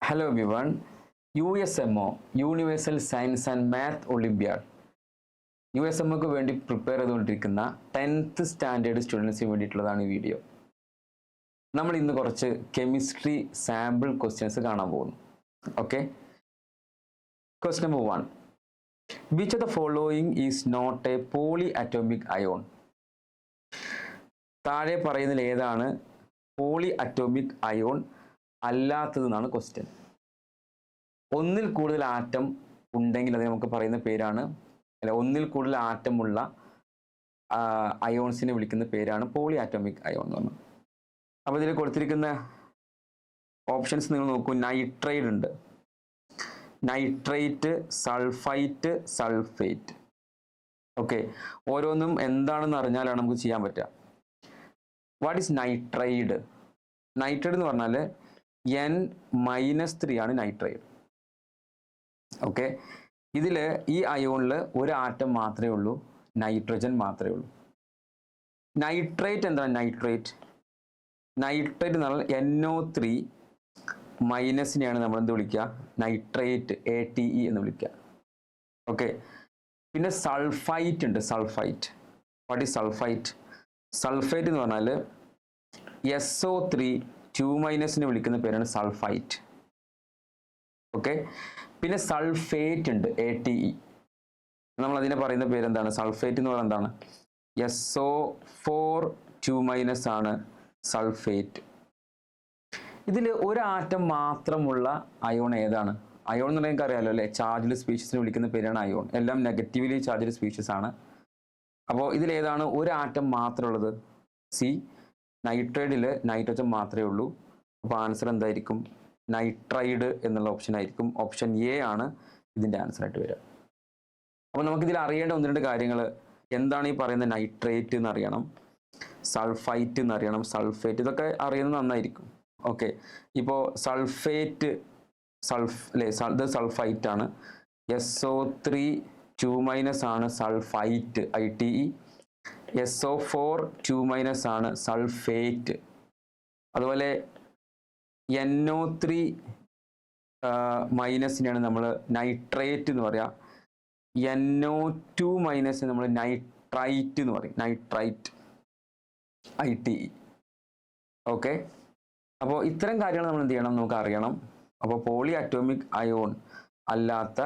Hello everyone. USMO Universal Science and Math Olympiad USMOക്ക് വേണ്ടി prepare ചെയ്തുകൊണ്ടിരിക്കുന്ന 10th standard സ്റ്റുഡൻസിന് വേണ്ടിയിട്ടുള്ളതാണ് ഈ വീഡിയോ. നമ്മൾ ഇന്ന് കുറച്ച് കെമിസ്ട്രി സാമ്പിൾ ക്വസ്റ്റ്യൻസ് കാണാൻ പോകുന്നു. Okay, question number 1. Which of the following is not a polyatomic ion? താഴെ പറയുന്നതിൽ ഏതാണ് പോളി അറ്റോമിക് അയോൺ അല്ലാത്തതെന്നാണ് ക്വസ്റ്റ്യൻ. ഒന്നിൽ കൂടുതൽ ആറ്റം ഉണ്ടെങ്കിൽ അത് നമുക്ക് പറയുന്ന പേരാണ്, അല്ല ഒന്നിൽ കൂടുതൽ ആറ്റമുള്ള അയോൺസിനെ വിളിക്കുന്ന പേരാണ് പോളി ആറ്റോമിക് അയോൺ എന്ന് പറഞ്ഞത്. അപ്പോൾ ഇതിൽ കൊടുത്തിരിക്കുന്ന ഓപ്ഷൻസ് നിങ്ങൾ നോക്കൂ. നൈട്രൈഡ് ഉണ്ട്, നൈട്രേറ്റ്, സൾഫൈറ്റ്, സൾഫേറ്റ്. ഓക്കെ, ഓരോന്നും എന്താണെന്ന് അറിഞ്ഞാലാണ് നമുക്ക് ചെയ്യാൻ പറ്റുക. What is nitride? നൈട്രൈഡ് എന്ന് പറഞ്ഞാൽ N-3 ആണ് നൈട്രൈഡ്. ഓക്കെ, ഇതിൽ ഈ അയോണിൽ ഒരു ആറ്റം മാത്രമേ ഉള്ളൂ, നൈട്രജൻ മാത്രമേ ഉള്ളൂ. നൈട്രേറ്റ് എന്താണ്? നൈട്രേറ്റ് എന്ന് പറഞ്ഞാൽ NO3 മൈനസിനെയാണ് നമ്മൾ എന്ത് വിളിക്കുക? നൈട്രേറ്റ്, ATE എന്ന് വിളിക്കുക. ഓക്കെ, പിന്നെ സൾഫൈറ്റ് ഉണ്ട്, sulphite. What is sulphite? Sulphate എന്ന് പറഞ്ഞാൽ SO3 2- വിളിക്കുന്ന പേരാണ് സൾഫൈറ്റ്. ഓക്കെ, പിന്നെ സൾഫേറ്റ് ഉണ്ട്, ATE. നമ്മൾ അതിനെ പറയുന്ന പേരെന്താണ്? സൾഫേറ്റ് എന്ന് പറയുന്നത് എന്താണ്? SO4 2- ആണ് സൾഫേറ്റ്. ഇതിൽ ഒരു ആറ്റം മാത്രമുള്ള അയോൺ ഏതാണ്? അയോൺ എന്ന് പറയുന്നത് അറിയാമല്ലോ അല്ലേ? ചാർജ്ഡ് സ്പീഷീസിനെ വിളിക്കുന്ന പേരാണ് അയോൺ. എല്ലാം നെഗറ്റീവ്ലി ചാർജ്ഡ് സ്പീഷീസ് ആണ്. അപ്പോൾ ഇതിലേതാണ് ഒരു ആറ്റം മാത്രമുള്ളത്? സി, നൈട്രൈഡിൽ നൈട്രജൻ മാത്രമേ ഉള്ളൂ. അപ്പോൾ ആൻസർ എന്തായിരിക്കും? നൈട്രൈഡ് എന്നുള്ള ഓപ്ഷൻ ആയിരിക്കും. ഓപ്ഷൻ എ ആണ് ഇതിൻ്റെ ആൻസർ ആയിട്ട് വരിക. അപ്പോൾ നമുക്കിതിൽ അറിയേണ്ട ഒന്ന് രണ്ട് കാര്യങ്ങൾ എന്താണ് ഈ പറയുന്ന നൈട്രേറ്റ് എന്ന് അറിയണം, സൾഫൈറ്റ് എന്ന് അറിയണം, സൾഫേറ്റ്, ഇതൊക്കെ അറിയുന്നത് നന്നായിരിക്കും. ഓക്കെ, ഇപ്പോൾ സൾഫേറ്റ് ഇത് സൾഫൈറ്റ് ആണ്. SO3 2- ആണ് സൾഫൈറ്റ്, ITE. SO4 2- ആണ് സൾഫേറ്റ്. അതുപോലെ NO3 മൈനസിനെയാണ് നമ്മൾ നൈട്രേറ്റ് എന്ന് പറയാം. NO2- നമ്മൾ നൈട്രൈറ്റ് എന്ന് പറയും, നൈട്രൈറ്റ്, ITE. ഓക്കെ, അപ്പോൾ ഇത്തരം കാര്യങ്ങൾ നമ്മൾ എന്ത് ചെയ്യണം? നമുക്ക് അറിയണം. അപ്പോൾ പോളി അറ്റോമിക് അയോൺ അല്ലാത്ത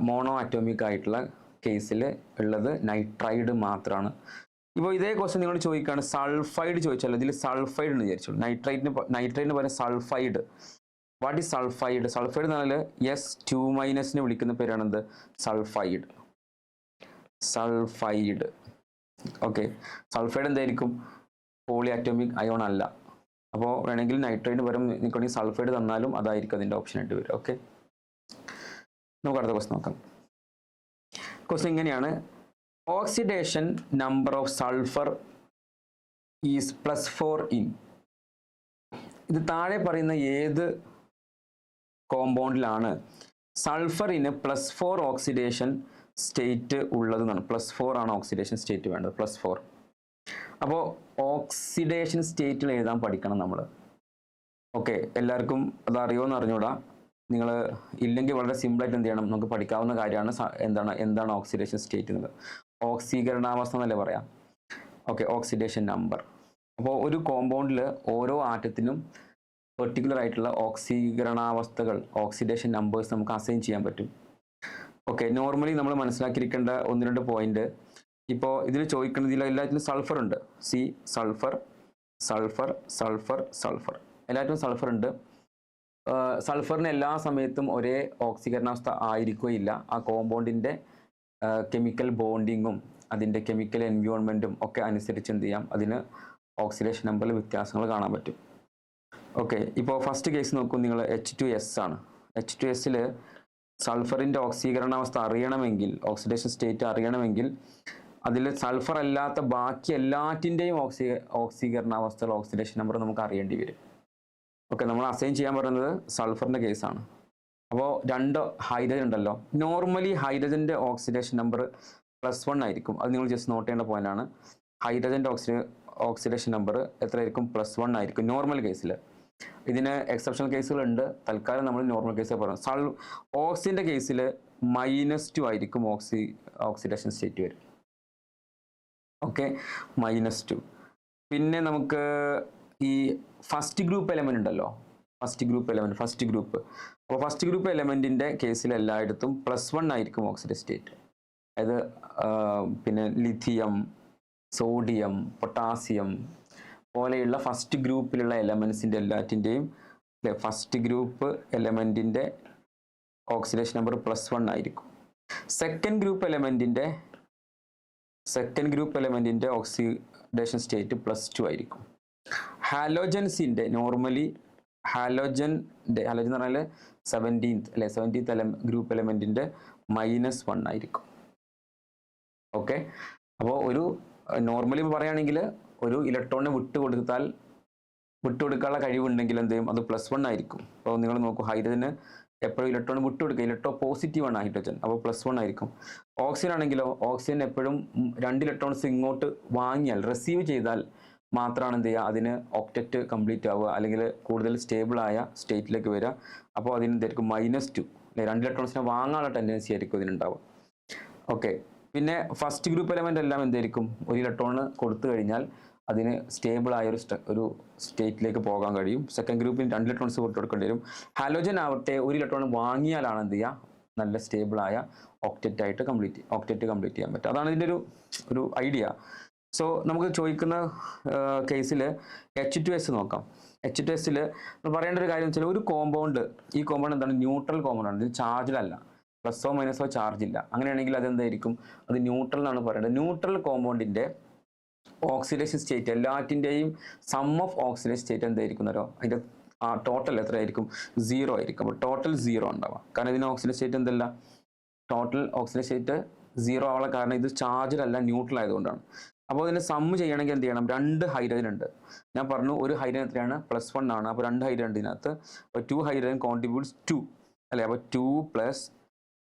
മോണോ അറ്റോമിക് ആയിട്ടുള്ള കേസിൽ ഉള്ളത് നൈട്രൈഡ് മാത്രമാണ്. ഇപ്പോൾ ഇതേ ക്വസ്റ്റ്യൻ നിങ്ങൾ ചോദിക്കുകയാണ് സൾഫൈഡ് ചോദിച്ചാൽ ഇതിൽ സൾഫൈഡ് എന്ന് വിചാരിച്ചോളൂ. നൈട്രൈറ്റിന് പകരം sulphide. What is sulphide? Sulphide എന്ന് പറഞ്ഞാൽ S2- വിളിക്കുന്ന പേരാണെന്ത്? Sulphide, sulphide. ഓക്കെ, സൾഫൈഡ് എന്തായിരിക്കും? പോളി അറ്റോമിക് അയോൺ അല്ല. അപ്പോൾ വേണമെങ്കിൽ നൈട്രൈറ്റിന് പകരം നിങ്ങൾക്ക് സൾഫൈഡ് തന്നാലും അതായിരിക്കും അതിൻ്റെ ഓപ്ഷൻ ആയിട്ട് വരും. ഓക്കെ, നമുക്ക് അടുത്ത ക്വസ്റ്റ്യൻ നോക്കാം. ക്വസ്റ്റ്യൻ ഇങ്ങനെയാണ്: oxidation number of sulphur is +4 in. ഇത് താഴെ പറയുന്ന ഏത് കോമ്പൗണ്ടിലാണ് സൾഫറിന് +4 ഓക്സിഡേഷൻ സ്റ്റേറ്റ് ഉള്ളതെന്നാണ്. +4 ആണ് ഓക്സിഡേഷൻ സ്റ്റേറ്റ് വേണ്ടത്, +4. അപ്പോൾ ഓക്സിഡേഷൻ സ്റ്റേറ്റിൽ എഴുതാൻ പഠിക്കണം നമ്മൾ. ഓക്കെ, എല്ലാവർക്കും അത് അറിയുമെന്ന് അറിഞ്ഞൂടാ. നിങ്ങൾ ഇല്ലെങ്കിൽ വളരെ സിമ്പിളായിട്ട് എന്ത് ചെയ്യണം? നമുക്ക് പഠിക്കാവുന്ന കാര്യമാണ്. എന്താണ് ഓക്സിഡേഷൻ സ്റ്റേറ്റ് എന്നുള്ളത്? ഓക്സീകരണാവസ്ഥ എന്നല്ലേ പറയാം. Okay, oxidation number. അപ്പോൾ ഒരു കോമ്പൗണ്ടിൽ ഓരോ ആറ്റത്തിനും പെർട്ടിക്കുലർ ആയിട്ടുള്ള ഓക്സീകരണാവസ്ഥകൾ, ഓക്സിഡേഷൻ നമ്പേഴ്സ് നമുക്ക് അസൈൻ ചെയ്യാൻ പറ്റും. ഓക്കെ, നോർമലി നമ്മൾ മനസ്സിലാക്കിയിരിക്കേണ്ട ഒന്ന് രണ്ട് പോയിന്റ്. ഇപ്പോൾ ഇതിൽ ചോദിക്കുന്നതിൽ എല്ലാത്തിനും സൾഫർ ഉണ്ട്. C, sulphur, sulphur, sulphur, sulphur, എല്ലാത്തിനും സൾഫർ ഉണ്ട്. സൾഫറിന് എല്ലാ സമയത്തും ഒരേ ഓക്സീകരണാവസ്ഥ ആയിരിക്കുകയില്ല. ആ കോമ്പൗണ്ടിൻ്റെ കെമിക്കൽ ബോണ്ടിങ്ങും അതിൻ്റെ കെമിക്കൽ എൻവയോൺമെൻറ്റും ഒക്കെ അനുസരിച്ച് എന്ത് ചെയ്യാം? അതിന് ഓക്സിഡേഷൻ നമ്പറിൽ വ്യത്യാസങ്ങൾ കാണാൻ പറ്റും. ഓക്കെ, ഇപ്പോൾ ഫസ്റ്റ് കേസ് നോക്കൂ നിങ്ങൾ. H2S ആണ്. H2Sൽ സൾഫറിൻ്റെ ഓക്സീകരണാവസ്ഥ അറിയണമെങ്കിൽ, ഓക്സിഡേഷൻ സ്റ്റേറ്റ് അറിയണമെങ്കിൽ അതിൽ സൾഫർ അല്ലാത്ത ബാക്കി എല്ലാറ്റിൻ്റെയും ഓക്സീകരണാവസ്ഥകൾ, ഓക്സിഡേഷൻ നമ്പർ നമുക്ക് അറിയേണ്ടി വരും. ഓക്കെ, നമ്മൾ അസൈൻ ചെയ്യാൻ പറയുന്നത് സൾഫറിൻ്റെ കേസാണ്. അപ്പോൾ 2 ഹൈഡ്രജൻ ഉണ്ടല്ലോ. നോർമലി ഹൈഡ്രജൻ്റെ ഓക്സിഡേഷൻ നമ്പർ +1 ആയിരിക്കും. അത് നിങ്ങൾ ജസ്റ്റ് നോട്ട് ചെയ്യേണ്ട പോയിന്റ് ആണ്. ഹൈഡ്രജൻ്റെ ഓക്സിഡേഷൻ നമ്പർ എത്രയായിരിക്കും? +1 ആയിരിക്കും നോർമൽ കേസിൽ. ഇതിന് എക്സെപ്ഷണൽ കേസുകളുണ്ട്. തൽക്കാലം നമ്മൾ നോർമൽ കേസ് പറയാം. ഓക്സിജന്റെ കേസിൽ -2 ആയിരിക്കും ഓക്സിഡേഷൻ സ്റ്റേറ്റ് വരും. ഓക്കെ, -2. പിന്നെ നമുക്ക് ഈ ഫസ്റ്റ് ഗ്രൂപ്പ് എലമെന്റ് ഉണ്ടല്ലോ, ഫസ്റ്റ് ഗ്രൂപ്പ്. അപ്പോൾ ഫസ്റ്റ് ഗ്രൂപ്പ് എലമെന്റിന്റെ കേസിൽ എല്ലായിടത്തും +1 ആയിരിക്കും ഓക്സിഡേഷൻ സ്റ്റേറ്റ്. അതായത് പിന്നെ ലിഥിയം, സോഡിയം, പൊട്ടാസ്യം പോലെയുള്ള ഫസ്റ്റ് ഗ്രൂപ്പിലുള്ള എലമെന്റ്സിന്റെ എല്ലാറ്റിൻ്റെയും ഫസ്റ്റ് ഗ്രൂപ്പ് എലമെന്റിന്റെ ഓക്സിഡേഷൻ നമ്പർ +1 ആയിരിക്കും. സെക്കൻഡ് ഗ്രൂപ്പ് എലമെന്റിന്റെ ഓക്സിഡേഷൻ സ്റ്റേറ്റ് +2 ആയിരിക്കും. ഹാലോജൻസിന്റെ നോർമലി ഹാലോജൻ എന്ന് പറഞ്ഞാൽ 17th ഗ്രൂപ്പ് എലമെന്റിന്റെ -1 ആയിരിക്കും. ഓക്കെ, അപ്പോൾ ഒരു നോർമലി പറയുകയാണെങ്കിൽ ഒരു ഇലക്ട്രോണിനെ വിട്ടുകൊടുക്കാനുള്ള കഴിവുണ്ടെങ്കിൽ എന്ത് ചെയ്യും, അത് +1 ആയിരിക്കും. അപ്പോൾ നിങ്ങൾ നോക്കൂ, ഹൈഡ്രജന് എപ്പോഴും ഇലക്ട്രോൺ വിട്ടുകൊടുക്കുക, ഇലക്ട്രോ പോസിറ്റീവ് ആണ് ഹൈഡ്രജൻ, അപ്പോൾ +1 ആയിരിക്കും. ഓക്സിജൻ ആണെങ്കിലോ, ഓക്സിജൻ എപ്പോഴും 2 ഇലക്ട്രോൺസ് ഇങ്ങോട്ട് വാങ്ങിയാൽ, റിസീവ് ചെയ്താൽ മാത്രമാണ് എന്ത് ചെയ്യുക, അതിന് ഒക്ടറ്റ് കംപ്ലീറ്റ് ആവുക, അല്ലെങ്കിൽ കൂടുതൽ സ്റ്റേബിൾ ആയ സ്റ്റേറ്റിലേക്ക് വരിക. അപ്പോൾ അതിന് എന്തായിരിക്കും, -2, 2 ഇലക്ട്രോൺസിനെ വാങ്ങാനുള്ള ടെൻഡൻസി ആയിരിക്കും ഇതിനുണ്ടാവുക. ഓക്കെ, പിന്നെ ഫസ്റ്റ് ഗ്രൂപ്പ് എലമെന്റ് എല്ലാം എന്തായിരിക്കും, ഒരു ഇലക്ട്രോൺ കൊടുത്തു കഴിഞ്ഞാൽ അതിന് സ്റ്റേബിൾ ആയ ഒരു സ്റ്റേറ്റിലേക്ക് പോകാൻ കഴിയും. സെക്കൻഡ് ഗ്രൂപ്പിന് 2 ഇലക്ട്രോൺസ് കൊടുക്കേണ്ടി വരും. ഹാലോജൻ ആവട്ടെ, ഒരു ഇലക്ട്രോൺ വാങ്ങിയാലാണ് എന്ത് ചെയ്യുക, നല്ല സ്റ്റേബിൾ ആയ ഒക്ടറ്റ് കംപ്ലീറ്റ് ചെയ്യാൻ പറ്റും. അതാണ് ഇതിൻ്റെ ഒരു ഐഡിയ. സോ നമുക്ക് ചോദിക്കുന്ന കേസിൽ H2S നോക്കാം. H2Sൽ പറയേണ്ട ഒരു കാര്യം വെച്ചാൽ, ഒരു കോമ്പൗണ്ട്, ഈ കോമ്പൗണ്ട് എന്താണ്, ന്യൂട്രൽ കോമ്പൗണ്ട് ആണ്, ഇത് ചാർജിലല്ല, പ്ലസോ മൈനസോ ചാർജ് ഇല്ല. അങ്ങനെയാണെങ്കിൽ അതെന്തായിരിക്കും, അത് ന്യൂട്രൽ എന്നാണ് പറയേണ്ടത്. ന്യൂട്രൽ കോമ്പൗണ്ടിന്റെ ഓക്സിഡേഷൻ സ്റ്റേറ്റ് എല്ലാറ്റിൻ്റെയും സം ഓഫ് ഓക്സിഡേഷൻ സ്റ്റേറ്റ് എന്തായിരിക്കുന്നല്ലോ, അതിൻ്റെ ടോട്ടൽ എത്രയായിരിക്കും, 0 ആയിരിക്കും. അപ്പോൾ ടോട്ടൽ 0 ഉണ്ടാവാം. കാരണം ഇതിന് ഓക്സിഡേഷൻ സ്റ്റേറ്റ് എന്തല്ല, ടോട്ടൽ ഓക്സിഡേഷൻ സ്റ്റേറ്റ് 0 ആവാനുള്ള കാരണം ഇത് ചാർജിലല്ല, ന്യൂട്രൽ ആയതുകൊണ്ടാണ്. അപ്പോൾ ഇതിന് സമ്മ് ചെയ്യണമെങ്കിൽ എന്ത് ചെയ്യണം, 2 ഹൈഡ്രജൻ ഉണ്ട്. ഞാൻ പറഞ്ഞു ഒരു ഹൈഡ്രജൻ എത്രയാണ്, +1 ആണ്. അപ്പോൾ 2 ഹൈഡ്രജൻ ഉണ്ട് ഇതിനകത്ത്. അപ്പോൾ 2 ഹൈഡ്രജൻ കോൺട്രിബ്യൂട്ട്സ് 2 അല്ലേ. അപ്പോൾ 2 പ്ലസ്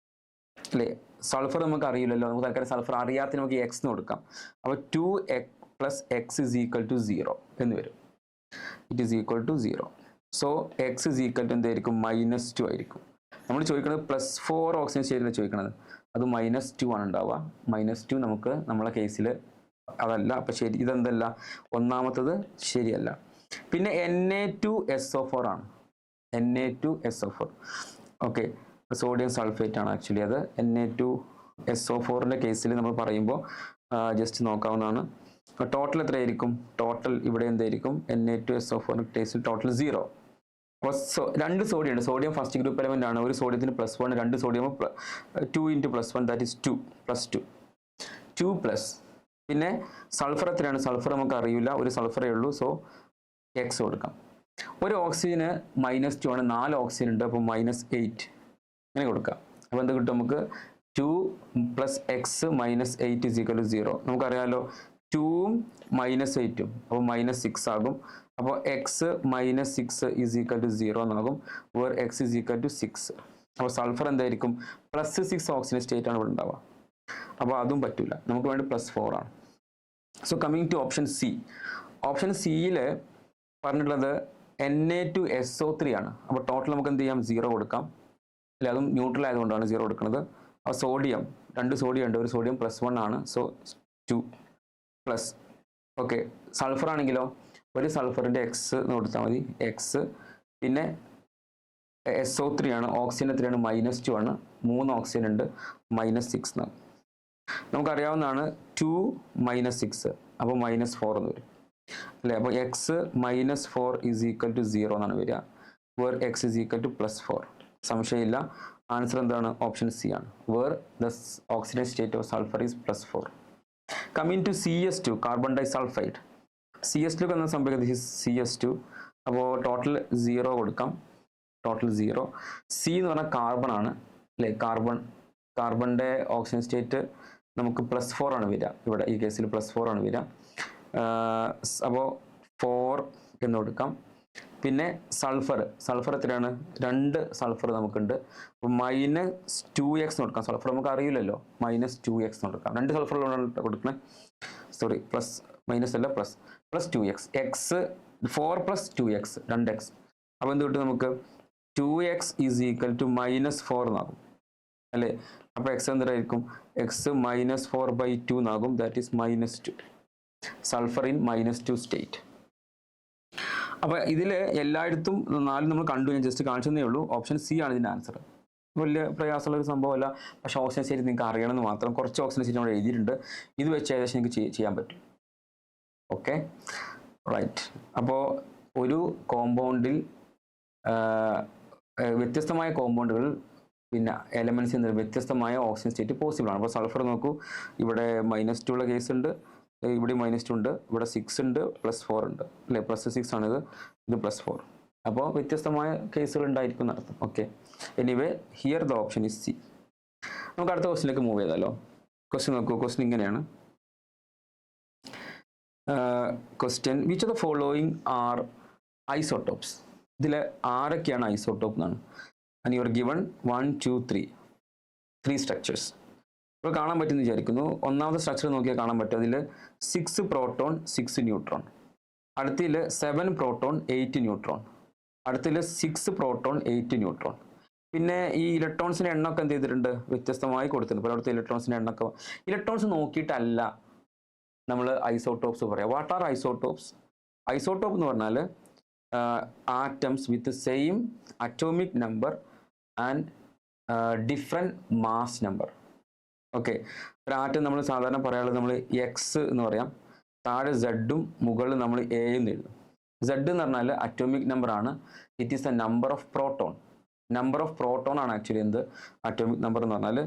അല്ലേ, സൾഫർ നമുക്ക് അറിയില്ലല്ലോ, നമുക്ക് തൽക്കാലം സൾഫർ അറിയാത്ത നമുക്ക് x എന്ന് കൊടുക്കാം. അപ്പോൾ 2x + x is equal to 0 എന്ന് വരും. It is equal to 0. So x is equal to എന്തായിരിക്കും, -2 ആയിരിക്കും. നമ്മൾ ചോദിക്കുന്നത് +4 ഓക്സിജൻ സ്റ്റേറ്റിലാണ് ചോദിക്കുന്നത്, അത് -2 ആണ് ഉണ്ടാവുക. -2 നമുക്ക് നമ്മളെ കേസിൽ അതല്ല. അപ്പം ശരി, ഇതെന്തല്ല, ഒന്നാമത്തത് ശരിയല്ല. പിന്നെ Na2SO4 ആണ്. Na2SO4 ഓക്കെ, സോഡിയം സൾഫേറ്റ് ആണ് ആക്ച്വലി അത്. Na2SO4ന്റെ കേസിൽ നമ്മൾ പറയുമ്പോൾ ജസ്റ്റ് നോക്കാവുന്നതാണ്. ടോട്ടൽ എത്രയായിരിക്കും, ടോട്ടൽ ഇവിടെ എന്തായിരിക്കും, Na2SO4 കേസിൽ ടോട്ടൽ 0. അപ്പോൾ 2 സോഡിയം ഉണ്ട്. സോഡിയം ഫസ്റ്റ് ഗ്രൂപ്പ് എലമെന്റ് ആണ്. ഒരു സോഡിയത്തിന് +1, 2 സോഡിയം 2 × +1 ദാറ്റ് ഈസ് 2 +2 2 പ്ലസ്. പിന്നെ സൾഫർ എത്രയാണ്, സൾഫർ നമുക്ക് അറിയില്ല, ഒരു സൾഫറേ ഉള്ളൂ. സോ x കൊടുക്കാം. ഒരു ഓക്സിജന് -2 ആണ്, 4 ഓക്സിജൻ ഉണ്ട്, അപ്പോൾ -8 അങ്ങനെ കൊടുക്കാം. അപ്പോൾ എന്ത് കിട്ടും നമുക്ക്, 2 + x -8 is equal to 0. നമുക്കറിയാമല്ലോ 2ഉം -8ഉം, അപ്പോൾ -6 ആകും. അപ്പോൾ x -6 is equal to 0 എന്നാകും, where x is equal to 6. അപ്പോൾ സൾഫർ എന്തായിരിക്കും, +6 ഓക്സിജൻ സ്റ്റേറ്റ് ആണ് ഇവിടെ ഉണ്ടാവുക. അപ്പോൾ അതും പറ്റില്ല, നമുക്ക് വേണ്ടി +4 ആണ്. So coming to option C. Option സിയിൽ പറഞ്ഞിട്ടുള്ളത് Na2SO3 ആണ്. അപ്പോൾ ടോട്ടൽ നമുക്ക് എന്ത് ചെയ്യാം, 0 കൊടുക്കാം. അല്ലെ, അതും ന്യൂട്രൽ ആയതുകൊണ്ടാണ് 0 കൊടുക്കുന്നത്. അപ്പോൾ സോഡിയം 2 സോഡിയം ഉണ്ട്, ഒരു സോഡിയം +1 ആണ്. So 2 plus. ഓക്കെ, സൾഫർ ആണെങ്കിലോ, ഒരു സൾഫറിൻ്റെ x എന്ന് കൊടുത്താൽ മതി, x. പിന്നെ SO3 ആണ്, ഓക്സിജൻ എത്രയാണ്, -2 ആണ്, 3 ഓക്സിജൻ ഉണ്ട്, -6 എന്നാണ്. നമുക്കറിയാവുന്നതാണ് 2 - 6, അപ്പോൾ -4 എന്ന് വരും അല്ലേ. അപ്പോൾ x -4 is equal to 0 എന്നാണ് വരിക, where x is equal to +4. സംശയമില്ല, ആൻസർ എന്താണ്, ഓപ്ഷൻ സി ആണ്, where the oxidation state of sulphur is +4. Coming to CS2, carbon disulphide. CS2 എന്ന സംഭവിക്കുന്നത് CS2. അപ്പോൾ ടോട്ടൽ 0 കൊടുക്കാം, ടോട്ടൽ 0. സി എന്ന് പറഞ്ഞാൽ കാർബൺ ആണ് അല്ലേ, കാർബണിൻ്റെ ഓക്സിജൻ സ്റ്റേറ്റ് നമുക്ക് +4 ആണ് വരിക, ഇവിടെ ഈ കേസിൽ +4 ആണ് വരിക. അപ്പോൾ 4 എന്ന് കൊടുക്കാം. പിന്നെ സൾഫർ എത്രയാണ്, 2 സൾഫർ നമുക്കുണ്ട്, അപ്പോൾ -2x എന്ന് കൊടുക്കാം. സൾഫർ നമുക്ക് അറിയില്ലല്ലോ, -2x എന്ന് കൊടുക്കാം. 2 സൾഫറിലാണ് കൊടുക്കണേ, സോറി, പ്ലസ് മൈനസ് അല്ല, +2x. 4 + 2x 2x. അപ്പോൾ എന്ത് കിട്ടും നമുക്ക്? 2x ഈസ് ഈക്വൽ ടു -4 എന്നാകും അല്ലേ? അപ്പോൾ എക്സ് എന്തായിരിക്കും? എക്സ് -4/2 എന്നാകും. That is -2. Sulphur in -2 state. അപ്പോൾ ഇതിൽ എല്ലായിടത്തും 4 നമ്മൾ കണ്ടു, ഞാൻ ജസ്റ്റ് കാണിച്ചതേ ഉള്ളൂ. ഓപ്ഷൻ സി ആണ് ഇതിൻ്റെ ആൻസർ. വലിയ പ്രയാസമുള്ള ഒരു സംഭവമല്ല, പക്ഷേ ഓക്സിജൻ സ്റ്റേറ്റ് നിങ്ങൾക്ക് അറിയണമെന്ന് മാത്രം. കുറച്ച് ഓക്സിജൻ സ്റ്റേറ്റ് നമ്മൾ എഴുതിയിട്ടുണ്ട്, ഇത് വെച്ച് ഏകദേശം നിങ്ങൾക്ക് ചെയ്യാൻ പറ്റും. Okay, right. അപ്പോൾ ഒരു കോമ്പൗണ്ടിൽ വ്യത്യസ്തമായ കോമ്പൗണ്ടുകൾ പിന്നെ എലമെൻറ്റ്സ് വ്യത്യസ്തമായ ഓക്സിജൻ സ്റ്റേറ്റ് പോസിബിൾ ആണ്. അപ്പോൾ സൾഫർ നോക്കൂ, ഇവിടെ -2 ഉള്ള കേസ് ഉണ്ട്, ഇവിടെ -2 ഉണ്ട്, ഇവിടെ 6 ഉണ്ട്, +4 ഉണ്ട് അല്ലേ? +6 ആണിത്, ഇത് +4. അപ്പോൾ വ്യത്യസ്തമായ കേസുകൾ ഉണ്ടായിരിക്കും എന്നർത്ഥം. Okay, anyway here the option is C. നമുക്ക് അടുത്ത ക്വസ്റ്റിനിലേക്ക് മൂവ് ചെയ്താലോ? ക്വസ്റ്റ്യൻ നോക്കൂ, ക്വസ്റ്റ്യൻ ഇങ്ങനെയാണ്. Question, which of the following are isotopes? ഇതിൽ ആരൊക്കെയാണ് ഐസോട്ടോപ്പ് എന്നാണ്. And you are given 1, 2, 3 structures. ഇപ്പോൾ കാണാൻ പറ്റുമെന്ന് വിചാരിക്കുന്നു. ഒന്നാമത്തെ സ്ട്രക്ചർ നോക്കിയാൽ കാണാൻ പറ്റും. അതിൽ 6 പ്രോട്ടോൺ 6 ന്യൂട്രോൺ, അടുത്തതിൽ 7 പ്രോട്ടോൺ 8 ന്യൂട്രോൺ, അടുത്തതിൽ 6 പ്രോട്ടോൺ 8 ന്യൂട്രോൺ. പിന്നെ ഈ ഇലക്ട്രോൺസിൻ്റെ എണ്ണമൊക്കെ എന്ത് ചെയ്തിട്ടുണ്ട്? വ്യത്യസ്തമായി കൊടുത്തിട്ടുണ്ട്. പലയിടത്തും ഇലക്ട്രോൺസിൻ്റെ എണ്ണമൊക്കെ ഇലക്ട്രോൺസ് നോക്കിയിട്ടല്ല നമ്മൾ ഐസോട്ടോപ്സ് പറയാം. What are isotopes? ഐസോട്ടോപ്പ് എന്ന് പറഞ്ഞാൽ atoms with same atomic number and different mass number. Okay, ഒരു ആറ്റം നമ്മൾ സാധാരണ പറയാനുള്ളത് നമ്മൾ എക്സ് എന്ന് പറയാം, താഴെ സെഡും മുകളിൽ നമ്മൾ എയും എഴുതും. സെഡ് എന്ന് പറഞ്ഞാൽ അറ്റോമിക് നമ്പർ ആണ്. It is the number of proton. Number of proton ആണ് ആക്ച്വലി എന്ത് അറ്റോമിക് നമ്പർ എന്ന് പറഞ്ഞാൽ.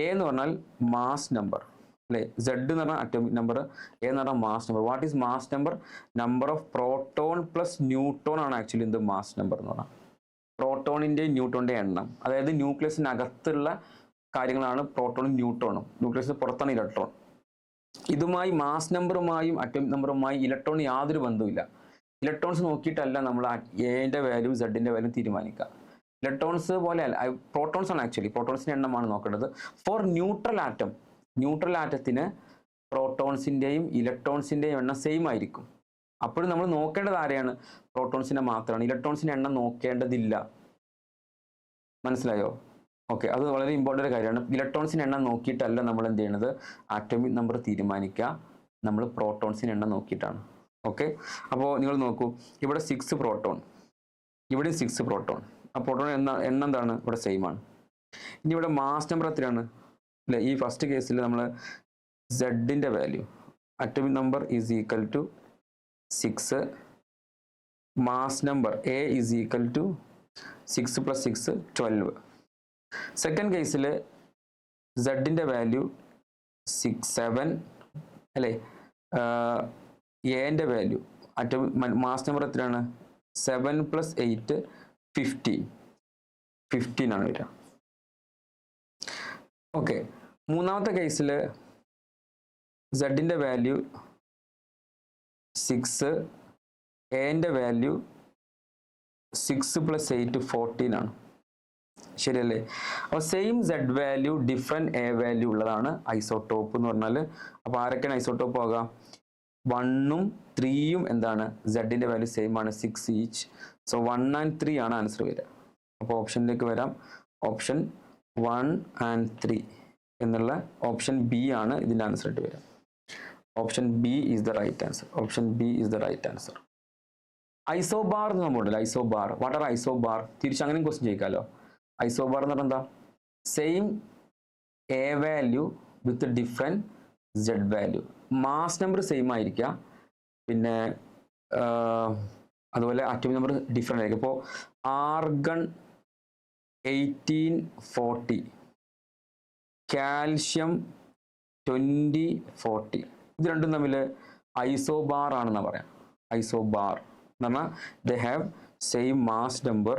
എ എന്ന് പറഞ്ഞാൽ മാസ് നമ്പർ അല്ലേ? സെഡ് എന്ന് പറഞ്ഞാൽ അറ്റോമിക് നമ്പർ, എ എന്ന് പറഞ്ഞാൽ mass number. What is mass number? Number of proton plus neutron ആണ് ആക്ച്വലി എന്ത് മാസ് നമ്പർ എന്ന് പറഞ്ഞാൽ. പ്രോട്ടോണിൻ്റെയും ന്യൂട്രോണിൻ്റെയും എണ്ണം, അതായത് ന്യൂക്ലിയസിനകത്തുള്ള കാര്യങ്ങളാണ് പ്രോട്ടോണും ന്യൂട്രോണും. ന്യൂക്ലിയസിന് പുറത്താണ് ഇലക്ട്രോൺ. ഇതുമായി മാസ് നമ്പറുമായും അറ്റോമിക് നമ്പറുമായി ഇലക്ട്രോൺ യാതൊരു ബന്ധവുമില്ല. ഇലക്ട്രോൺസ് നോക്കിയിട്ടല്ല നമ്മൾ എന്റെ വാല്യൂ സെഡിന്റെ വാല്യൂ തീരുമാനിക്കുക. ഇലക്ട്രോൺസ് പോലെ അല്ല, പ്രോട്ടോൺസ് ആണ് ആക്ച്വലി. പ്രോട്ടോൺസിന്റെ എണ്ണമാണ് നോക്കേണ്ടത്. ഫോർ ന്യൂട്രൽ ആറ്റം, ന്യൂട്രൽ ആറ്റത്തിന് പ്രോട്ടോൺസിന്റെയും ഇലക്ട്രോൺസിന്റെയും എണ്ണം സെയിം ആയിരിക്കും. അപ്പോഴും നമ്മൾ നോക്കേണ്ടത് ആരെയാണ്? പ്രോട്ടോൺസിനെ മാത്രമാണ്. ഇലക്ട്രോൺസിന്റെ എണ്ണം നോക്കേണ്ടതില്ല. മനസ്സിലായോ? ഓക്കെ, അത് വളരെ ഇമ്പോർട്ടൻ്റ് കാര്യമാണ്. ഇലക്ട്രോൺസിന്റെ എണ്ണം നോക്കിയിട്ടല്ല നമ്മൾ എന്ത് ചെയ്യണത്? ആറ്റോമിക് നമ്പർ തീരുമാനിക്കുക. നമ്മൾ പ്രോട്ടോൺസിന്റെ എണ്ണം നോക്കിയിട്ടാണ്. ഓക്കെ, അപ്പോൾ നിങ്ങൾ നോക്കൂ, ഇവിടെ 6 പ്രോട്ടോൺ, ഇവിടെ 6 പ്രോട്ടോൺ. ആ പ്രോട്ടോൺ എണ്ണം എന്താണ്? ഇവിടെ സെയിം ആണ്. ഇനി ഇവിടെ മാസ് നമ്പർ എത്രയാണ് അല്ലേ? ഈ ഫസ്റ്റ് കേസിൽ നമ്മൾ സെഡിൻ്റെ value atomic number is equal to 6, mass number A is equal to 6 + 6 12. Second കേസിൽ സെഡിൻ്റെ വാല്യൂ 6, 7 അല്ലേ? എന്റെ വാല്യൂ അറ്റോമിക് മാസ് നമ്പർ എത്രയാണ്? 7 + 8 15 ആണ് വരിക. ഓക്കെ, മൂന്നാമത്തെ കേസിൽ സെഡിൻ്റെ വാല്യൂ 6, എന്റെ വാല്യൂ 6 + 8 14 ആണ്. ശരിയല്ലേ? അപ്പോൾ same Z value different A value ഉള്ളതാണ് ഐസോട്ടോപ്പ് എന്ന് പറഞ്ഞാൽ. അപ്പോൾ ആരൊക്കെയാണ് ഐസോട്ടോപ്പ് ആവുക? 1ഉം 3യും എന്താണ്? സെഡിൻ്റെ വാല്യൂ സെയിം ആണ്, 6 ഈച്ച്. സോ 1 and 3 ആണ് ആൻസർ വരിക. അപ്പോൾ ഓപ്ഷനിലേക്ക് വരാം. ഓപ്ഷൻ 1 and 3 എന്നുള്ള ഓപ്ഷൻ ബി ആണ് ഇതിൻ്റെ ആൻസർ ആയിട്ട് വരിക. Option B is the right answer. Option B is the right answer. Isobar എന്ന് നമ്മളുണ്ടല്ലോ, ഐസോബാർ. What are isobar? തിരിച്ച് അങ്ങനെ ക്വസ്റ്റ്യൻ ചോദിക്കാമല്ലോ. ഐസോബാർ എന്ന് പറഞ്ഞാൽ എന്താ? Same A value with different Z value. Mass number same ആയിരിക്കുക, പിന്നെ അതുപോലെ അറ്റോമിക് നമ്പർ ഡിഫറെൻ്റ് ആയിരിക്കും. ഇപ്പോൾ ആർഗൺ 1840, കാൽഷ്യം 2040, ഇത് രണ്ടും തമ്മിൽ ഐസോബാർ ആണെന്നാണ് പറയാം. ഐസോബാർ എന്ന് പറഞ്ഞാൽ they have same mass number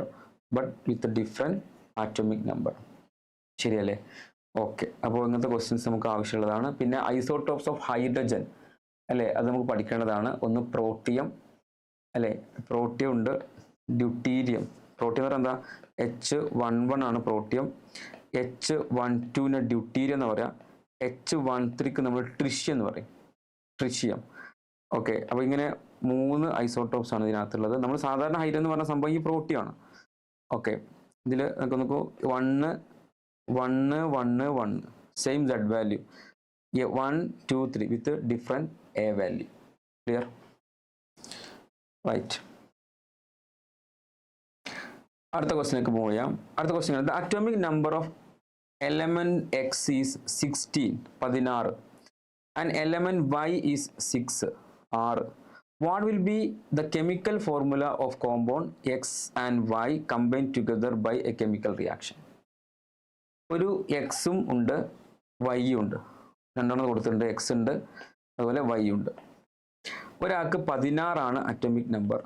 but with different atomic number. ശരിയല്ലേ? ഓക്കെ, അപ്പോൾ ഇങ്ങനത്തെ ക്വസ്റ്റ്യൻസ് നമുക്ക് ആവശ്യമുള്ളതാണ്. പിന്നെ ഐസോട്ടോപ്സ് ഓഫ് ഹൈഡ്രജൻ അല്ലേ, അത് നമുക്ക് പഠിക്കേണ്ടതാണ്. ഒന്ന് പ്രോട്ടിയം അല്ലേ, പ്രോട്ടിയം ഉണ്ട്, ഡ്യൂട്ടീരിയം. പ്രോട്ടിയം എന്ന് പറഞ്ഞാൽ എന്താ? H11 ആണ് പ്രോട്ടിയം, H12 ഡ്യൂട്ടീരിയം എന്ന് പറയാം, H13 നമ്മൾ ട്രിഷ്യം എന്ന് പറയും, ട്രിഷ്യം. ഓക്കെ, അപ്പോൾ ഇങ്ങനെ 3 ഐസോട്ടോപ്സ് ആണ് ഇതിനകത്തുള്ളത്. നമ്മൾ സാധാരണ ഹൈറ്റ് എന്ന് പറഞ്ഞ സംഭവം ഈ പ്രോട്ടിയാണ്. ഓക്കെ, ഇതിൽ നമുക്ക് നോക്കൂ 1 1 1 1 same Z value, 1 2 3 with different A value. Clear? Right. അടുത്ത ക്വസ്റ്റിലേക്ക് മൂവ് ചെയ്യാം. അടുത്ത question, the atomic number of element X is 16 16 and element Y is 6 6. What will be the chemical formula of compound X and Y combined together by a chemical reaction? ഒരു എക്സും ഉണ്ട് വൈയും ഉണ്ട്, രണ്ടെണ്ണം കൊടുത്തിട്ടുണ്ട്, എക്സ് ഉണ്ട് അതുപോലെ വൈ ഉണ്ട്. ഒരാൾക്ക് 16 അറ്റോമിക് നമ്പർ,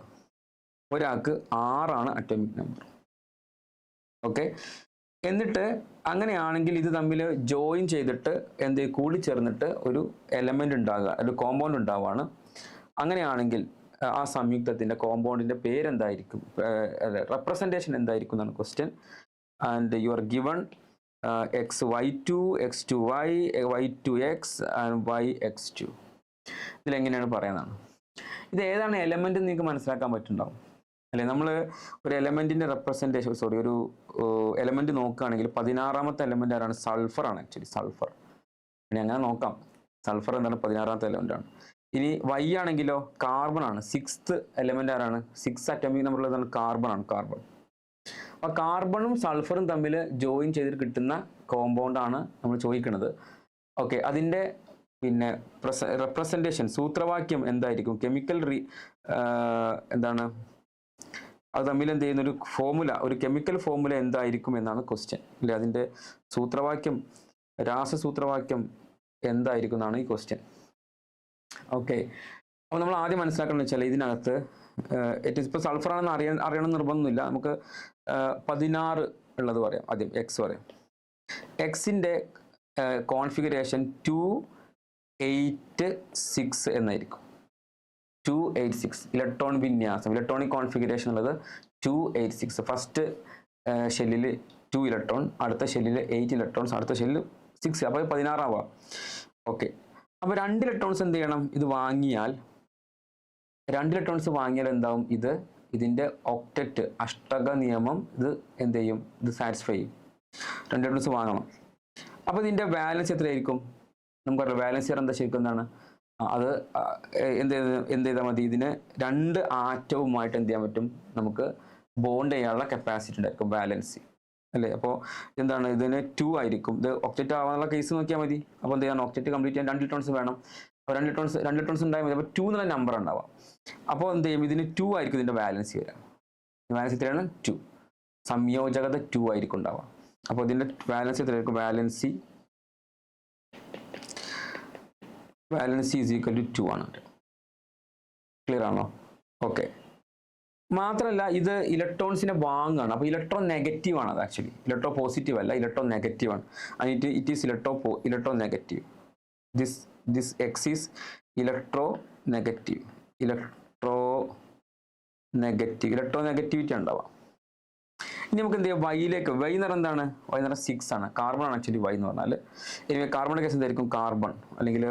ഒരാൾക്ക് 6 അറ്റോമിക് നമ്പർ. ഓക്കെ, എന്നിട്ട് അങ്ങനെയാണെങ്കിൽ ഇത് തമ്മിൽ ജോയിൻ ചെയ്തിട്ട് കൂടിച്ചേർന്നിട്ട് ഒരു എലമെന്റ് ഉണ്ടാകുക, ഒരു കോമ്പൗണ്ട് ഉണ്ടാവുകയാണ്. അങ്ങനെയാണെങ്കിൽ ആ സംയുക്തത്തിന്റെ കോമ്പൗണ്ടിന്റെ പേരെന്തായിരിക്കും, റെപ്രസെൻറ്റേഷൻ എന്തായിരിക്കും എന്നാണ് question. And you are given XY2 X2Y Y2X and YX2. ഇതിലെങ്ങനെയാണ് പറയുന്നതാണ്. ഇത് ഏതാണ് എലമെന്റ് എന്ന് നിങ്ങൾക്ക് മനസ്സിലാക്കാൻ പറ്റുന്നുണ്ടാവും അല്ലെ? നമ്മൾ ഒരു എലമെന്റിന്റെ റെപ്രസെൻറ്റേഷൻ, ഒരു എലമെന്റ് നോക്കുകയാണെങ്കിൽ 16ാമത്തെ എലമെന്റ് ആരാണ്? സൾഫർ ആണ്. Actually sulphur. ഇനി അങ്ങനെ നോക്കാം, സൾഫർ എന്താണ്? 16ാമത്തെ എലമെന്റ് ആണ്. ഇനി വൈ ആണെങ്കിലോ കാർബൺ ആണ്. 6th എലമെന്റ് ആരാണ്? 6 അറ്റോമിക് നമ്പർ ഉള്ളതാണ് കാർബൺ ആണ്. കാർബൺ. അപ്പൊ കാർബണും സൾഫറും തമ്മിൽ ജോയിൻ ചെയ്തിട്ട് കിട്ടുന്ന കോമ്പൗണ്ട് ആണ് നമ്മൾ ചോദിക്കുന്നത്. ഓക്കെ, അതിന്റെ പിന്നെ റെപ്രസെൻറ്റേഷൻ, സൂത്രവാക്യം എന്തായിരിക്കും? കെമിക്കൽ എന്താണ് അത് തമ്മിൽ എന്ത് ചെയ്യുന്ന ഒരു ഫോമുല, ഒരു കെമിക്കൽ ഫോമുല എന്തായിരിക്കും എന്നാണ് ക്വസ്റ്റ്യൻ അല്ലെ? അതിന്റെ സൂത്രവാക്യം, രാസസൂത്രവാക്യം എന്തായിരിക്കും എന്നാണ് ഈ ക്വസ്റ്റ്യൻ. ഓക്കെ, അപ്പോൾ നമ്മൾ ആദ്യം മനസ്സിലാക്കണം വെച്ചാൽ ഇതിനകത്ത് ഇപ്പോൾ സൾഫർ ആണെന്ന് അറിയണം നിർബന്ധമൊന്നുമില്ല. നമുക്ക് 16 ഉള്ളത് പറയാം. ആദ്യം എക്സ് പറയാം. എക്സിന്റെ കോൺഫിഗറേഷൻ 286 എന്നായിരിക്കും. 286 ഇലക്ട്രോൺ വിന്യാസം, ഇലക്ട്രോണിക് കോൺഫിഗറേഷൻ ഉള്ളത് 286. ഫസ്റ്റ് ഷെല്ലിൽ 2 ഇലക്ട്രോൺ, അടുത്ത ഷെല്ലിൽ 8 ഇലക്ട്രോൺസ്, അടുത്ത ഷെല്ലിൽ 6. അപ്പോൾ 16 ആവാം. ഓക്കെ, അപ്പോൾ 2 ഇലക്ട്രോൺസ് എന്ത് ചെയ്യണം? ഇത് വാങ്ങിയാൽ 2 ഇലക്ട്രോൺസ് വാങ്ങിയാൽ എന്താവും? ഇതിന്റെ ഒക്ടറ്റ്, അഷ്ടക നിയമം ഇത് എന്ത് ചെയ്യും? ഇത് സാറ്റിസ്ഫൈ ചെയ്യും. 2 ഇലക്ട്രോൺസ് വാങ്ങണം. അപ്പോൾ ഇതിന്റെ ബാലൻസ് എത്രയായിരിക്കും? നമുക്കറിയാം ബാലൻസ് ചെയ്യാൻ എന്താ ശരിക്കും എന്താണ്? അത് എന്ത് ചെയ്താൽ മതി? ഇതിന് 2 ആറ്റവുമായിട്ട് എന്ത് ചെയ്യാൻ പറ്റും? നമുക്ക് ബോണ്ട് ചെയ്യാനുള്ള കപ്പാസിറ്റി ഉണ്ടായിരിക്കും, ബാലൻസ് അല്ലേ? അപ്പോൾ എന്താണ്? ഇതിന് 2 ആയിരിക്കും. ഇത് ഒക്ടറ്റ് ആവാനുള്ള കേസ് നോക്കിയാൽ മതി. അപ്പോൾ എന്ത് ചെയ്യണം? ഒക്ടറ്റ് കംപ്ലീറ്റ് ചെയ്യാൻ 2 ഇലക്ട്രോൺസ് വേണം. അപ്പോൾ 2 ഇലക്ട്രോൺസ് ഉണ്ടായാൽ മതി. അപ്പോൾ 2 എന്നുള്ള നമ്പർ ഉണ്ടാവാം. അപ്പോൾ എന്ത് ചെയ്യും? ഇതിന് 2 ആയിരിക്കും ഇതിന്റെ ബാലൻസ് വരാം. ബാലൻസ് എത്രയാണ്? 2. സംയോജകത 2 ആയിരിക്കും ഉണ്ടാവാം. അപ്പോൾ ഇതിന്റെ ബാലൻസ് എത്രയായിരിക്കും? ബാലൻസ് ഈസ് ഈക്വൽ ടു 2 ആണ്. ക്ലിയർ ആണോ? ഓക്കെ, മാത്രമല്ല ഇത് ഇലക്ട്രോൺസിനെ വാങ്ങാണ്. അപ്പോൾ ഇലക്ട്രോൺ നെഗറ്റീവ് ആണ്. അത് ആക്ച്വലി ഇലക്ട്രോ പോസിറ്റീവ് അല്ല, ഇലക്ട്രോൺ നെഗറ്റീവ് ആണ്. It is electro negative. This X is electro negativity ഉണ്ടാവാം. ഇനി നമുക്ക് എന്ത് ചെയ്യാം? വൈയിലേക്ക്. വൈ എന്ന് പറഞ്ഞാൽ എന്താണ്? വൈ എന്ന് പറഞ്ഞാൽ 6 ആണ്. കാർബൺ ആണ് ആക്ച്വലി വൈ എന്ന് പറഞ്ഞാൽ. ഇനി കാർബണിന്റെ കേസ് എന്തായിരിക്കും? കാർബൺ അല്ലെങ്കിൽ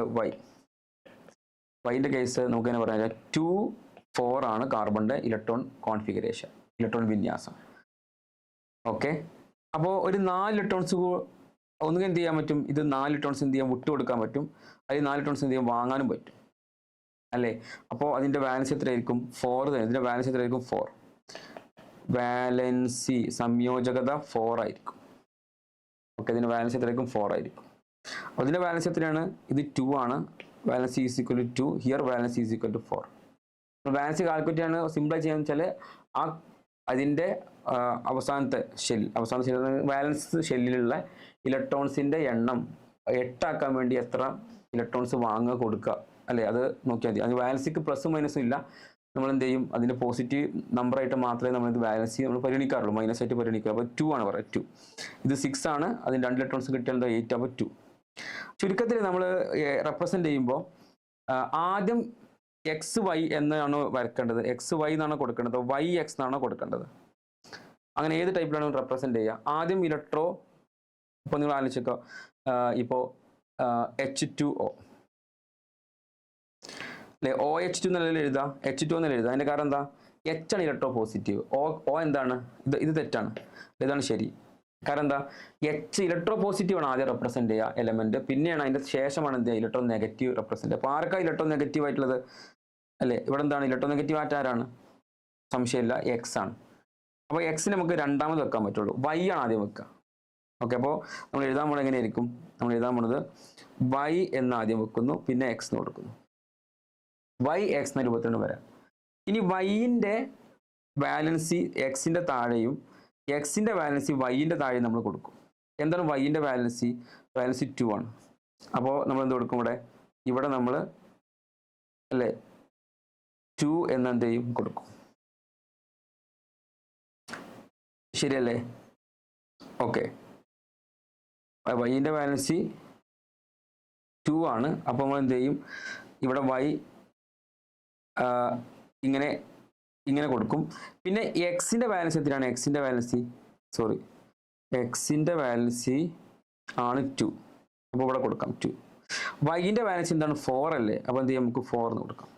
വൈൻ്റെ കേസ് നമുക്ക് തന്നെ പറയാം 2 4 ആണ് കാർബണിന്റെ ഇലക്ട്രോൺ കോൺഫിഗറേഷൻ, ഇലക്ട്രോൺ വിന്യാസം. ഓക്കെ, അപ്പോൾ ഒരു 4 ഇലക്ട്രോൺസ് ഒന്നുകിൽ എന്ത് ചെയ്യാൻ പറ്റും? ഇത് 4 ഇലക്ട്രോൺസ് എന്ത് ചെയ്യാൻ വിട്ടുകൊടുക്കാൻ പറ്റും, അതിൽ 4 ഇലക്ട്രോൺസ് എന്ത് ചെയ്യാൻ വാങ്ങാനും പറ്റും അല്ലേ? അപ്പോൾ അതിന്റെ ബാലൻസ് എത്രയായിരിക്കും? 4 തന്നെ. ഇതിന്റെ ബാലൻസ് എത്രയായിരിക്കും? 4. വാലൻസി സംയോജകത 4 ആയിരിക്കും. ഓക്കെ, ഇതിന്റെ ബാലൻസ് എത്രയായിരിക്കും? 4 ആയിരിക്കും. അപ്പോൾ ഇതിന്റെ ബാലൻസ് എത്രയാണ്? ഇത് 2 ആണ്. Valency is equal to 2. Here valency is equal to 4. Valency calculate ചെയ്യാൻ സിമ്പിളായി ചെയ്യാന്ന് വെച്ചാൽ അതിന്റെ അവസാനത്തെ ഷെൽ വാലൻസ് ഷെല്ലിലുള്ള ഇലക്ട്രോൺസിന്റെ എണ്ണം 8 ആക്കാൻ വേണ്ടി എത്ര ഇലക്ട്രോൺസ് വാങ്ങുക കൊടുക്കുക അല്ലേ? അത് നോക്കിയാൽ മതി. അത് വാലൻസിക്ക് പ്ലസും മൈനസും ഇല്ല. നമ്മൾ എന്ത് ചെയ്യും? അതിന്റെ പോസിറ്റീവ് നമ്പറായിട്ട് മാത്രമേ നമ്മൾ ഇത് വാലൻസി നമ്മൾ പരിഗണിക്കാറുള്ളൂ, മൈനസ് ആയിട്ട് പരിഗണിക്കുക. അപ്പോൾ 2 ആണ് പറയുക. 2 ഇത് 6 ആണ്. അതിന് 2 ഇലക്ട്രോൺസ് കിട്ടിയാൽ 8. അപ്പോൾ 2. ചുരുക്കത്തിൽ നമ്മൾ റെപ്രസെന്റ് ചെയ്യുമ്പോൾ ആദ്യം XY എന്നാണ് വരക്കേണ്ടത്, XY എന്നാണ് കൊടുക്കേണ്ടത്, YX എന്നാണ് കൊടുക്കേണ്ടത്. അങ്ങനെ ഏത് ടൈപ്പിലാണ് റെപ്രസെന്റ് ചെയ്യുക? ആദ്യം ഇലക്ട്രോ, ഇപ്പോൾ നിങ്ങൾ ആലോചിച്ചോ, ഇപ്പോൾ H2O അല്ലെ OH2 എന്നല്ല എഴുതാം, H2 എന്നല്ല എഴുതാം. അതിന്റെ കാരണം എന്താ? H ആണ് ഇലക്ട്രോ പോസിറ്റീവ്, O എന്താണ്? ഇത് തെറ്റാണ്, ഇതാണ് ശരി. കാരണം എന്താ? H ഇലക്ട്രോ പോസിറ്റീവ് ആണ് ആദ്യം റെപ്രസെന്റ് ചെയ്യുക എലമെന്റ്, പിന്നെയാണ് അതിന്റെ ശേഷമാണ് എന്ത് ചെയ്യുക ഇലക്ട്രോ നെഗറ്റീവ് റെപ്രസെന്റ്. അപ്പോൾ ആർക്കാ ഇലക്ട്രോ നെഗറ്റീവ് ആയിട്ടുള്ളത്? അല്ലെ ഇവിടെ എന്താണ് ഇലക്ട്രോ നെഗറ്റീവ് ആയിട്ട് ആരാണ്? സംശയമില്ല, X ആണ്. അപ്പോൾ X നമുക്ക് രണ്ടാമത് വെക്കാൻ പറ്റുള്ളൂ, Y ആണ് ആദ്യം വെക്കുക. ഓക്കെ, അപ്പോൾ നമ്മൾ എഴുതാൻ പോകുന്നത് എങ്ങനെയായിരിക്കും? നമ്മൾ എഴുതാൻ പോകുന്നത് Y എന്ന് ആദ്യം വെക്കുന്നു, പിന്നെ X എന്ന് കൊടുക്കുന്നു. YX എന്ന രൂപത്തിലാണ് വരാം. ഇനി Yന്റെ വാലൻസി Xന്റെ താഴെയും Xന്റെ വാലൻസി Yന്റെ താഴെയും നമ്മൾ കൊടുക്കും. എന്താണ് Yന്റെ വാലൻസി? വാലൻസി 2 ആണ്. അപ്പോൾ നമ്മൾ എന്ത് കൊടുക്കും? ഇവിടെ നമ്മൾ അല്ലേ 2 എന്ന് എന്ത് ചെയ്യും? കൊടുക്കും. ശരിയല്ലേ? ഓക്കെ, Yന്റെ വാലൻസി 2 ആണ്. അപ്പോൾ നമ്മൾ എന്ത് ചെയ്യും? ഇവിടെ Y ഇങ്ങനെ കൊടുക്കും. പിന്നെ Xന്റെ വാലൻസി എത്രയാണ്? Xന്റെ വാലൻസി ആണ് 2. അപ്പോൾ ഇവിടെ കൊടുക്കാം 2. Yന്റെ വാലൻസി എന്താണ്? 4 അല്ലേ? അപ്പോൾ എന്ത് ചെയ്യാം? നമുക്ക് 4 എന്ന് കൊടുക്കാം.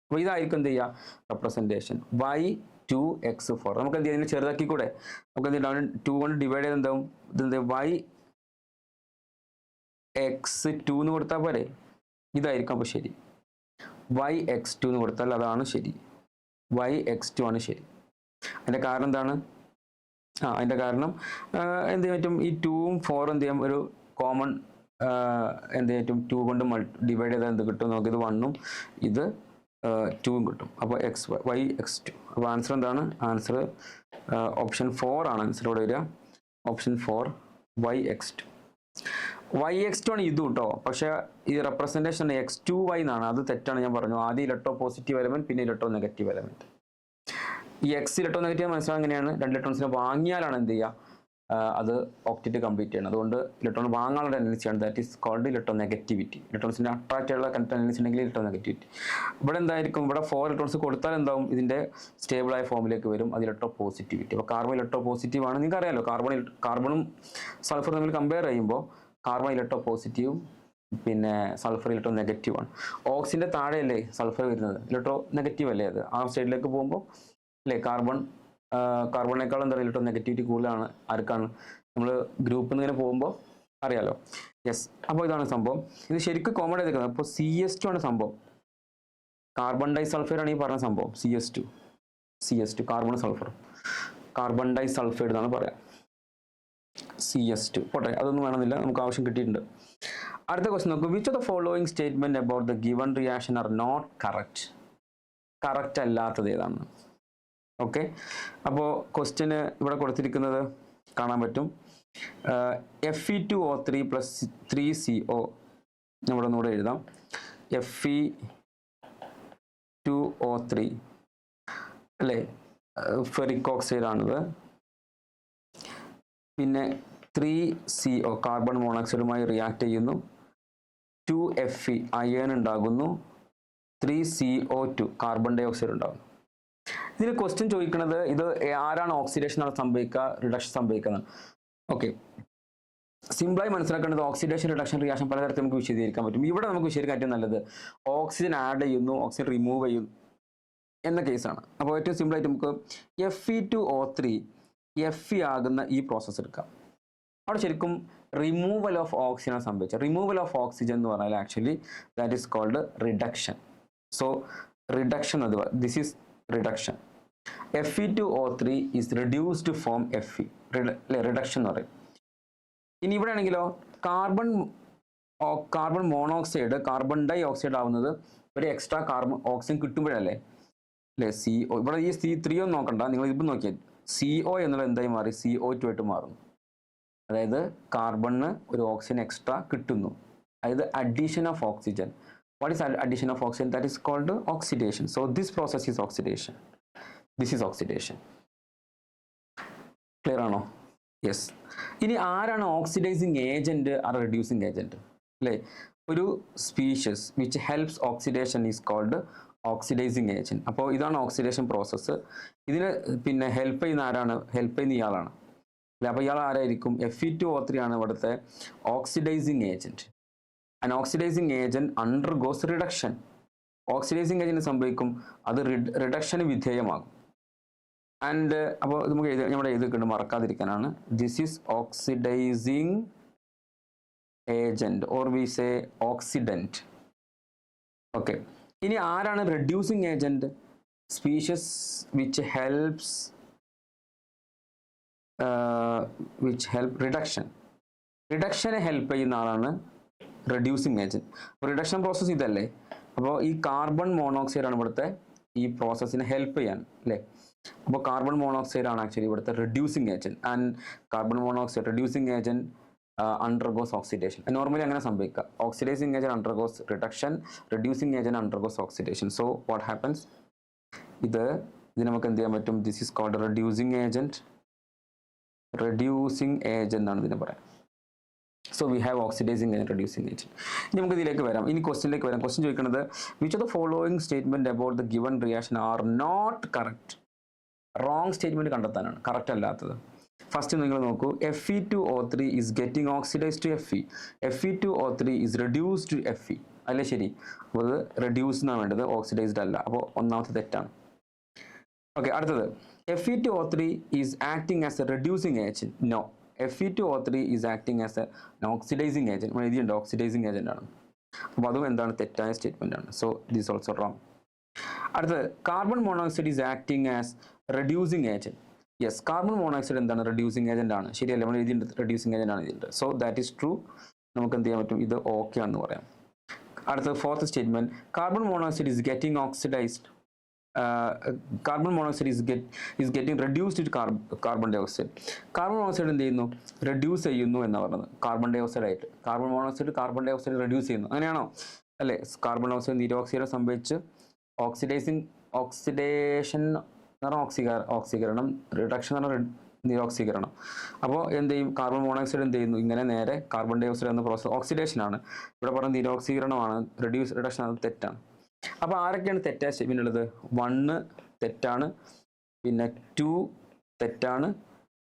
അപ്പോൾ ഇതായിരിക്കും എന്ത് ചെയ്യുക റെപ്രസെൻറ്റേഷൻ Y2X4. നമുക്ക് എന്ത് ചെയ്യാം? ചെറുതാക്കി കൂടെ നമുക്ക് എന്ത് ചെയ്യാം? 2 കൊണ്ട് ഡിവൈഡ് ചെയ്ത് എന്താവും? ഇതെന്ത് YX2 എന്ന് കൊടുത്താൽ പോരെ? ഇതായിരിക്കും അപ്പോൾ ശരി. YX2 എന്ന് കൊടുത്താൽ അതാണ് ശരി. YX2 ആണ് ശരി. അതിൻ്റെ കാരണം എന്താണ്? അതിൻ്റെ കാരണം എന്ത് ചെയ്യാൻ പറ്റും? ഈ 2ഉം 4ഉം എന്ത് ചെയ്യാം? ഒരു കോമൺ എന്ത് പറ്റും? 2 കൊണ്ട് ഡിവൈഡ് ചെയ്താൽ എന്ത് കിട്ടും? നമുക്കിത് 1ഉം ഇത് 2ഉം കിട്ടും. അപ്പോൾ YX2. അപ്പോൾ ആൻസർ എന്താണ്? ആൻസർ ഓപ്ഷൻ 4 ആണ് ആൻസർ ഇവിടെ വരിക. Option 4 YX2. YX2 ആണ് ഇത് കേട്ടോ. പക്ഷേ ഈ റെപ്രസെൻറ്റേഷൻ X2Y എന്നാണ്, അത് തെറ്റാണ്. ഞാൻ പറഞ്ഞു ആദ്യം ഇലക്ട്രോ പോസിറ്റീവ് എലമെന്റ്, പിന്നെ ഇലക്ട്രോ നെഗറ്റീവ് എലമെന്റ്. ഈ X ഇലക്ട്രോ നെഗറ്റീവ് മനസ്സിലാക്കാൻ എങ്ങനെയാണ്? 2 ഇലക്ട്രോൺസിനെ വാങ്ങിയാലാണ് എന്ത് ചെയ്യുക? അത് ഒക്ടറ്റ് കംപ്ലീറ്റ് ചെയ്യണം. അതുകൊണ്ട് ഇലക്ട്രോൺ വാങ്ങാനുള്ള ടെൻഡൻസിയാണ്, that is called electronegativity. ഇലക്ട്രോൺസിന്റെ അട്രാക്ട് ചെയ്യാനുള്ള ടെൻഡൻസി ഉണ്ടെങ്കിൽ ഇലക്ട്രോ നെഗറ്റിവിറ്റി. ഇവിടെ എന്തായിരിക്കും? ഇവിടെ 4 ഇലക്ട്രോൺസ് കൊടുത്താൽ എന്താവും? ഇതിന്റെ സ്റ്റേബിൾ ആയ ഫോമിലേക്ക് വരും, അത് ഇലക്ട്രോ പോസിറ്റിവിറ്റി. അപ്പോൾ കാർബൺ ഇലക്ട്രോ പോസിറ്റീവ് ആണ്. നിങ്ങൾക്ക് അറിയാലോ, കാർബണും സൾഫറും തമ്മിൽ കമ്പയർ ചെയ്യുമ്പോൾ കാർബൺ ഇലക്ട്രോ പോസിറ്റീവും പിന്നെ സൾഫർ ഇലക്ട്രോ നെഗറ്റീവ് ആണ്. ഓക്സിജന്റെ താഴെയല്ലേ സൾഫർ വരുന്നത്? ഇലക്ട്രോ നെഗറ്റീവ് അല്ലേ അത്? ആ സൈഡിലേക്ക് പോകുമ്പോൾ അല്ലേ കാർബണിനേക്കാളും എന്താ ഇലക്ട്രോ നെഗറ്റിവിറ്റി കൂടുതലാണ്. ആർക്കാണ്? നമ്മൾ ഗ്രൂപ്പിൽ നിന്ന് ഇങ്ങനെ പോകുമ്പോൾ അറിയാലോ. യെസ്, അപ്പോൾ ഇതാണ് സംഭവം. ഇത് ശരിക്കും കോമൺ ചെയ്തേക്കുന്നത്. അപ്പോൾ CS2 ആണ് സംഭവം. കാർബൺ ഡൈ സൾഫൈഡ് ആണ് ഈ പറഞ്ഞ സംഭവം. CS2 carbon sulphur, carbon disulphide എന്നാണ് പറയാം. CS2 പോട്ടെ, അതൊന്നും വേണമെന്നില്ല, നമുക്ക് ആവശ്യം കിട്ടിയിട്ടുണ്ട്. അടുത്ത ക്വസ്റ്റ്യൻ നോക്കൂ. Which of the following statement about the given reaction are not correct? Correct അല്ലാത്തത് ഏതാണ്? ഓക്കെ, അപ്പോൾ ക്വസ്റ്റ്യന് ഇവിടെ കൊടുത്തിരിക്കുന്നത് കാണാൻ പറ്റും. Fe2O3 + 3CO ഇവിടെ ഒന്നുകൂടെ എഴുതാം. Fe2O3 അല്ലേ, ഫെറിക് ഓക്സൈഡ് ആണിത്. പിന്നെ 3CO കാർബൺ മോണോക്സൈഡുമായി റിയാക്ട് ചെയ്യുന്നു. 2Fe അയൺ ഉണ്ടാകുന്നു. 3CO2 കാർബൺ ഡൈ ഓക്സൈഡ് ഉണ്ടാകുന്നു. ഇതിൽ ക്വസ്റ്റ്യൻ ചോദിക്കുന്നത് ഇത് ആരാണ് ഓക്സിഡേഷൻ സംഭവിക്കുക, റിഡക്ഷൻ സംഭവിക്കുന്നത്? ഓക്കെ, സിമ്പിളായി മനസ്സിലാക്കേണ്ടത് ഓക്സിഡേഷൻ റിഡക്ഷൻ റിയാക്ഷൻ പലതരത്തിൽ നമുക്ക് വിശദീകരിക്കാൻ പറ്റും. ഇവിടെ നമുക്ക് വിശദീകരിക്കാൻ ഏറ്റവും നല്ലത് ഓക്സിജൻ ആഡ് ചെയ്യുന്നു, ഓക്സിജൻ റിമൂവ് ചെയ്യുന്നു എന്ന കേസാണ്. അപ്പോൾ ഏറ്റവും സിമ്പിളായിട്ട് നമുക്ക് Fe2O3 Fe ആകുന്ന ഈ പ്രോസസ്സ് എടുക്കാം. അവിടെ ശരിക്കും റിമൂവൽ ഓഫ് ഓക്സിജൻ സംഭവിച്ചത്. റിമൂവൽ ഓഫ് ഓക്സിജൻ എന്ന് പറഞ്ഞാൽ actually that is called reduction. So reduction അത് this is reduction. Fe2O3 is reduced to form Fe, reduction എന്ന് പറയും. ഇനി ഇവിടെ ആണെങ്കിലോ carbon monoxide carbon dioxide ആവുന്നത് ഒരു എക്സ്ട്രാ കാർബൺ ഓക്സിജൻ കിട്ടുമ്പോഴല്ലേ അല്ലേ? CO ഇവിടെ ഈ C3 ഒന്നും നോക്കണ്ട, നിങ്ങൾ ഇപ്പം നോക്കിയാൽ CO എന്നുള്ള എന്തായി മാറി? CO2 ആയിട്ട് മാറുന്നു. അതായത് കാർബണിന് ഒരു ഓക്സിജൻ എക്സ്ട്രാ കിട്ടുന്നു, അതായത് addition of oxygen. What is addition of oxygen? That is called oxidation. So this process is oxidation. This is oxidation. Clear ആണോ? Yes. ഇനി ആരാണ് oxidising agent or reducing agent? അല്ലേ, ഒരു species which helps oxidation is called oxidising agent. അപ്പോൾ ഇതാണ് oxidation process. ഇതിന് പിന്നെ help ചെയ്യുന്ന ആരാണ്? ഹെൽപ്പ് ചെയ്യുന്ന ഇയാളാണ് അല്ലേ. അപ്പോൾ ഇയാൾ ആരായിരിക്കും? Fe2O3 ആണ് ഇവിടുത്തെ oxidizing agent. An oxidizing agent undergoes reduction. Oxidizing agent സംഭവിക്കും, അത് റിഡക്ഷന് വിധേയമാകും. ആൻഡ് അപ്പോൾ നമുക്ക് നമ്മുടെ എഴുതിക്കൊണ്ട് മറക്കാതിരിക്കാനാണ്, this is oxidizing agent or we say oxidant. Okay, ഇനി ആരാണ് reducing agent? Species which help റിഡക്ഷനെ ഹെൽപ്പ് ചെയ്യുന്ന ആളാണ് റെഡ്യൂസിങ് ഏജന്റ്. റിഡക്ഷൻ പ്രോസസ്സ് ഇതല്ലേ, അപ്പോൾ ഈ കാർബൺ മോണോക്സൈഡ് ആണ് ഇവിടുത്തെ ഈ പ്രോസസ്സിനെ ഹെൽപ്പ് ചെയ്യാൻ അല്ലേ. അപ്പോൾ കാർബൺ മോണോക്സൈഡ് ആണ് ആക്ച്വലി ഇവിടുത്തെ reducing agent. And carbon monoxide reducing agent undergoes oxidation. Normally അങ്ങനെ സംഭവിക്കുക, oxidising agent undergoes reduction, reducing agent undergoes oxidation. So what happens, ഇത് നമുക്ക് എന്ത് ചെയ്യാൻ പറ്റും, this is called reducing agent. Reducing agent ആണ് ഇതിനെ പറയാം. So we have oxidising and reducing agent. ഇനി നമുക്ക് ഇതിലേക്ക് വരാം, ഇനി ക്വസ്റ്റ്യനിലേക്ക് വരാം. ക്വസ്റ്റ്യൻ ചോദിക്കുന്നത് which of the following statement about the given reaction are not correct. Wrong statement കണ്ടെത്താനാണ്, കറക്റ്റ് അല്ലാത്തത്. ഫസ്റ്റ് നിങ്ങൾ നോക്കൂ, Fe2O3 is getting oxidized to Fe. Fe2O3 is reduced to Fe. അല്ലേ ശരി? അപ്പോൾ അത് റെഡ്യൂസ് എന്നാണ് വേണ്ടത്, ഓക്സിഡൈസ്ഡ് അല്ല. അപ്പോൾ ഒന്നാമത്തെ തെറ്റാണ്. ഓക്കെ, അടുത്തത് Fe2O3 is acting as a reducing agent. No, Fe2O3 is acting as an oxidizing agent. നമ്മൾ എഴുതിയുണ്ട് ഓക്സിഡൈസിങ് ഏജന്റ് ആണ്. അപ്പോൾ അതും എന്താണ്, തെറ്റായ സ്റ്റേറ്റ്മെന്റ് ആണ്. So this also wrong. അടുത്തത് carbon monoxide is acting as reducing agent. Yes, carbon monoxide എന്താണ്, reducing agent ആണ്. ശരിയല്ലേ, നമ്മൾ എഴുതിയിട്ടുണ്ട് റെഡ്യൂസിങ് ഏജന്റ് ആണ് എഴുതിയിട്ടുണ്ട്. So that is true. നമുക്ക് എന്ത് ചെയ്യാൻ പറ്റും, ഇത് ഓക്കെ ആണെന്ന് പറയാം. അടുത്തത് fourth statement, carbon monoxide is getting oxidized. Carbon monoxide is getting reduced to carbon dioxide. Carbon monoxide എന്ത് ചെയ്യുന്നു, റെഡ്യൂസ് ചെയ്യുന്നു എന്നാണ് പറയുന്നത്, കാർബൺ ഡൈ ഓക്സൈഡ് ആയിട്ട്. Carbon monoxide carbon dioxide reduce ചെയ്യുന്നു, അങ്ങനെയാണോ? അല്ലേ, കാർബൺ ഡൈ ഓക്സൈഡ് നിരോക്സീകരണം സംഭവിച്ച് ഓക്സിഡേഷൻ എന്ന് പറഞ്ഞാൽ ഓക്സീകരണം, റിഡക്ഷൻ എന്ന് പറഞ്ഞാൽ നിരോക്സീകരണം. അപ്പോൾ എന്ത് ചെയ്യും, കാർബൺ മോണോക്സൈഡ് എന്ത് ചെയ്യുന്നു, ഇങ്ങനെ നേരെ കാർബൺ ഡൈ ഓക്സൈഡ് എന്ന പ്രോസസ് ഓക്സിഡേഷനാണ്. ഇവിടെ പറഞ്ഞ നിരോക്സീകരണമാണ്, റിഡക്ഷൻ അത് തെറ്റാണ്. അപ്പോൾ ആരൊക്കെയാണ് തെറ്റായ സ്റ്റേറ്റ്മെന്റ് ഉള്ളത്? 1 തെറ്റാണ്, പിന്നെ 2 തെറ്റാണ്,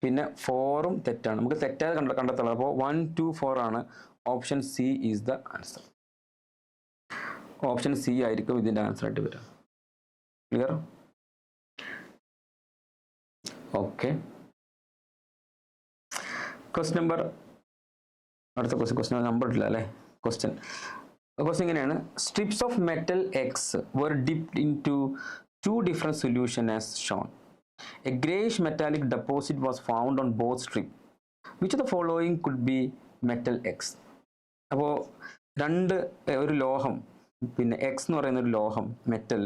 പിന്നെ 4ഉം തെറ്റാണ്. നമുക്ക് തെറ്റായ കണ്ടെത്തുള്ളത്. അപ്പോൾ 1, 2, 4 ആണ്. Option C is the answer. Option C ആയിരിക്കും ഇതിൻ്റെ ആൻസർ ആയിട്ട് വരിക. ക്ലിയർ? ഓക്കെ, ക്വസ്റ്റ്യൻ നമ്പർ, അടുത്ത ക്വസ്റ്റ്യൻ നമ്പർ ഇല്ല അല്ലേ. ക്വസ്റ്റ്യൻ ഇങ്ങനെയാണ്, strips of metal X were dipped into 2 different solutions as shown. A grayish metallic deposit was found on both strips. Which of the following could be metal X? അപ്പോൾ ഒരു ലോഹം, പിന്നെ X എന്ന് പറയുന്ന ഒരു ലോഹം മെറ്റൽ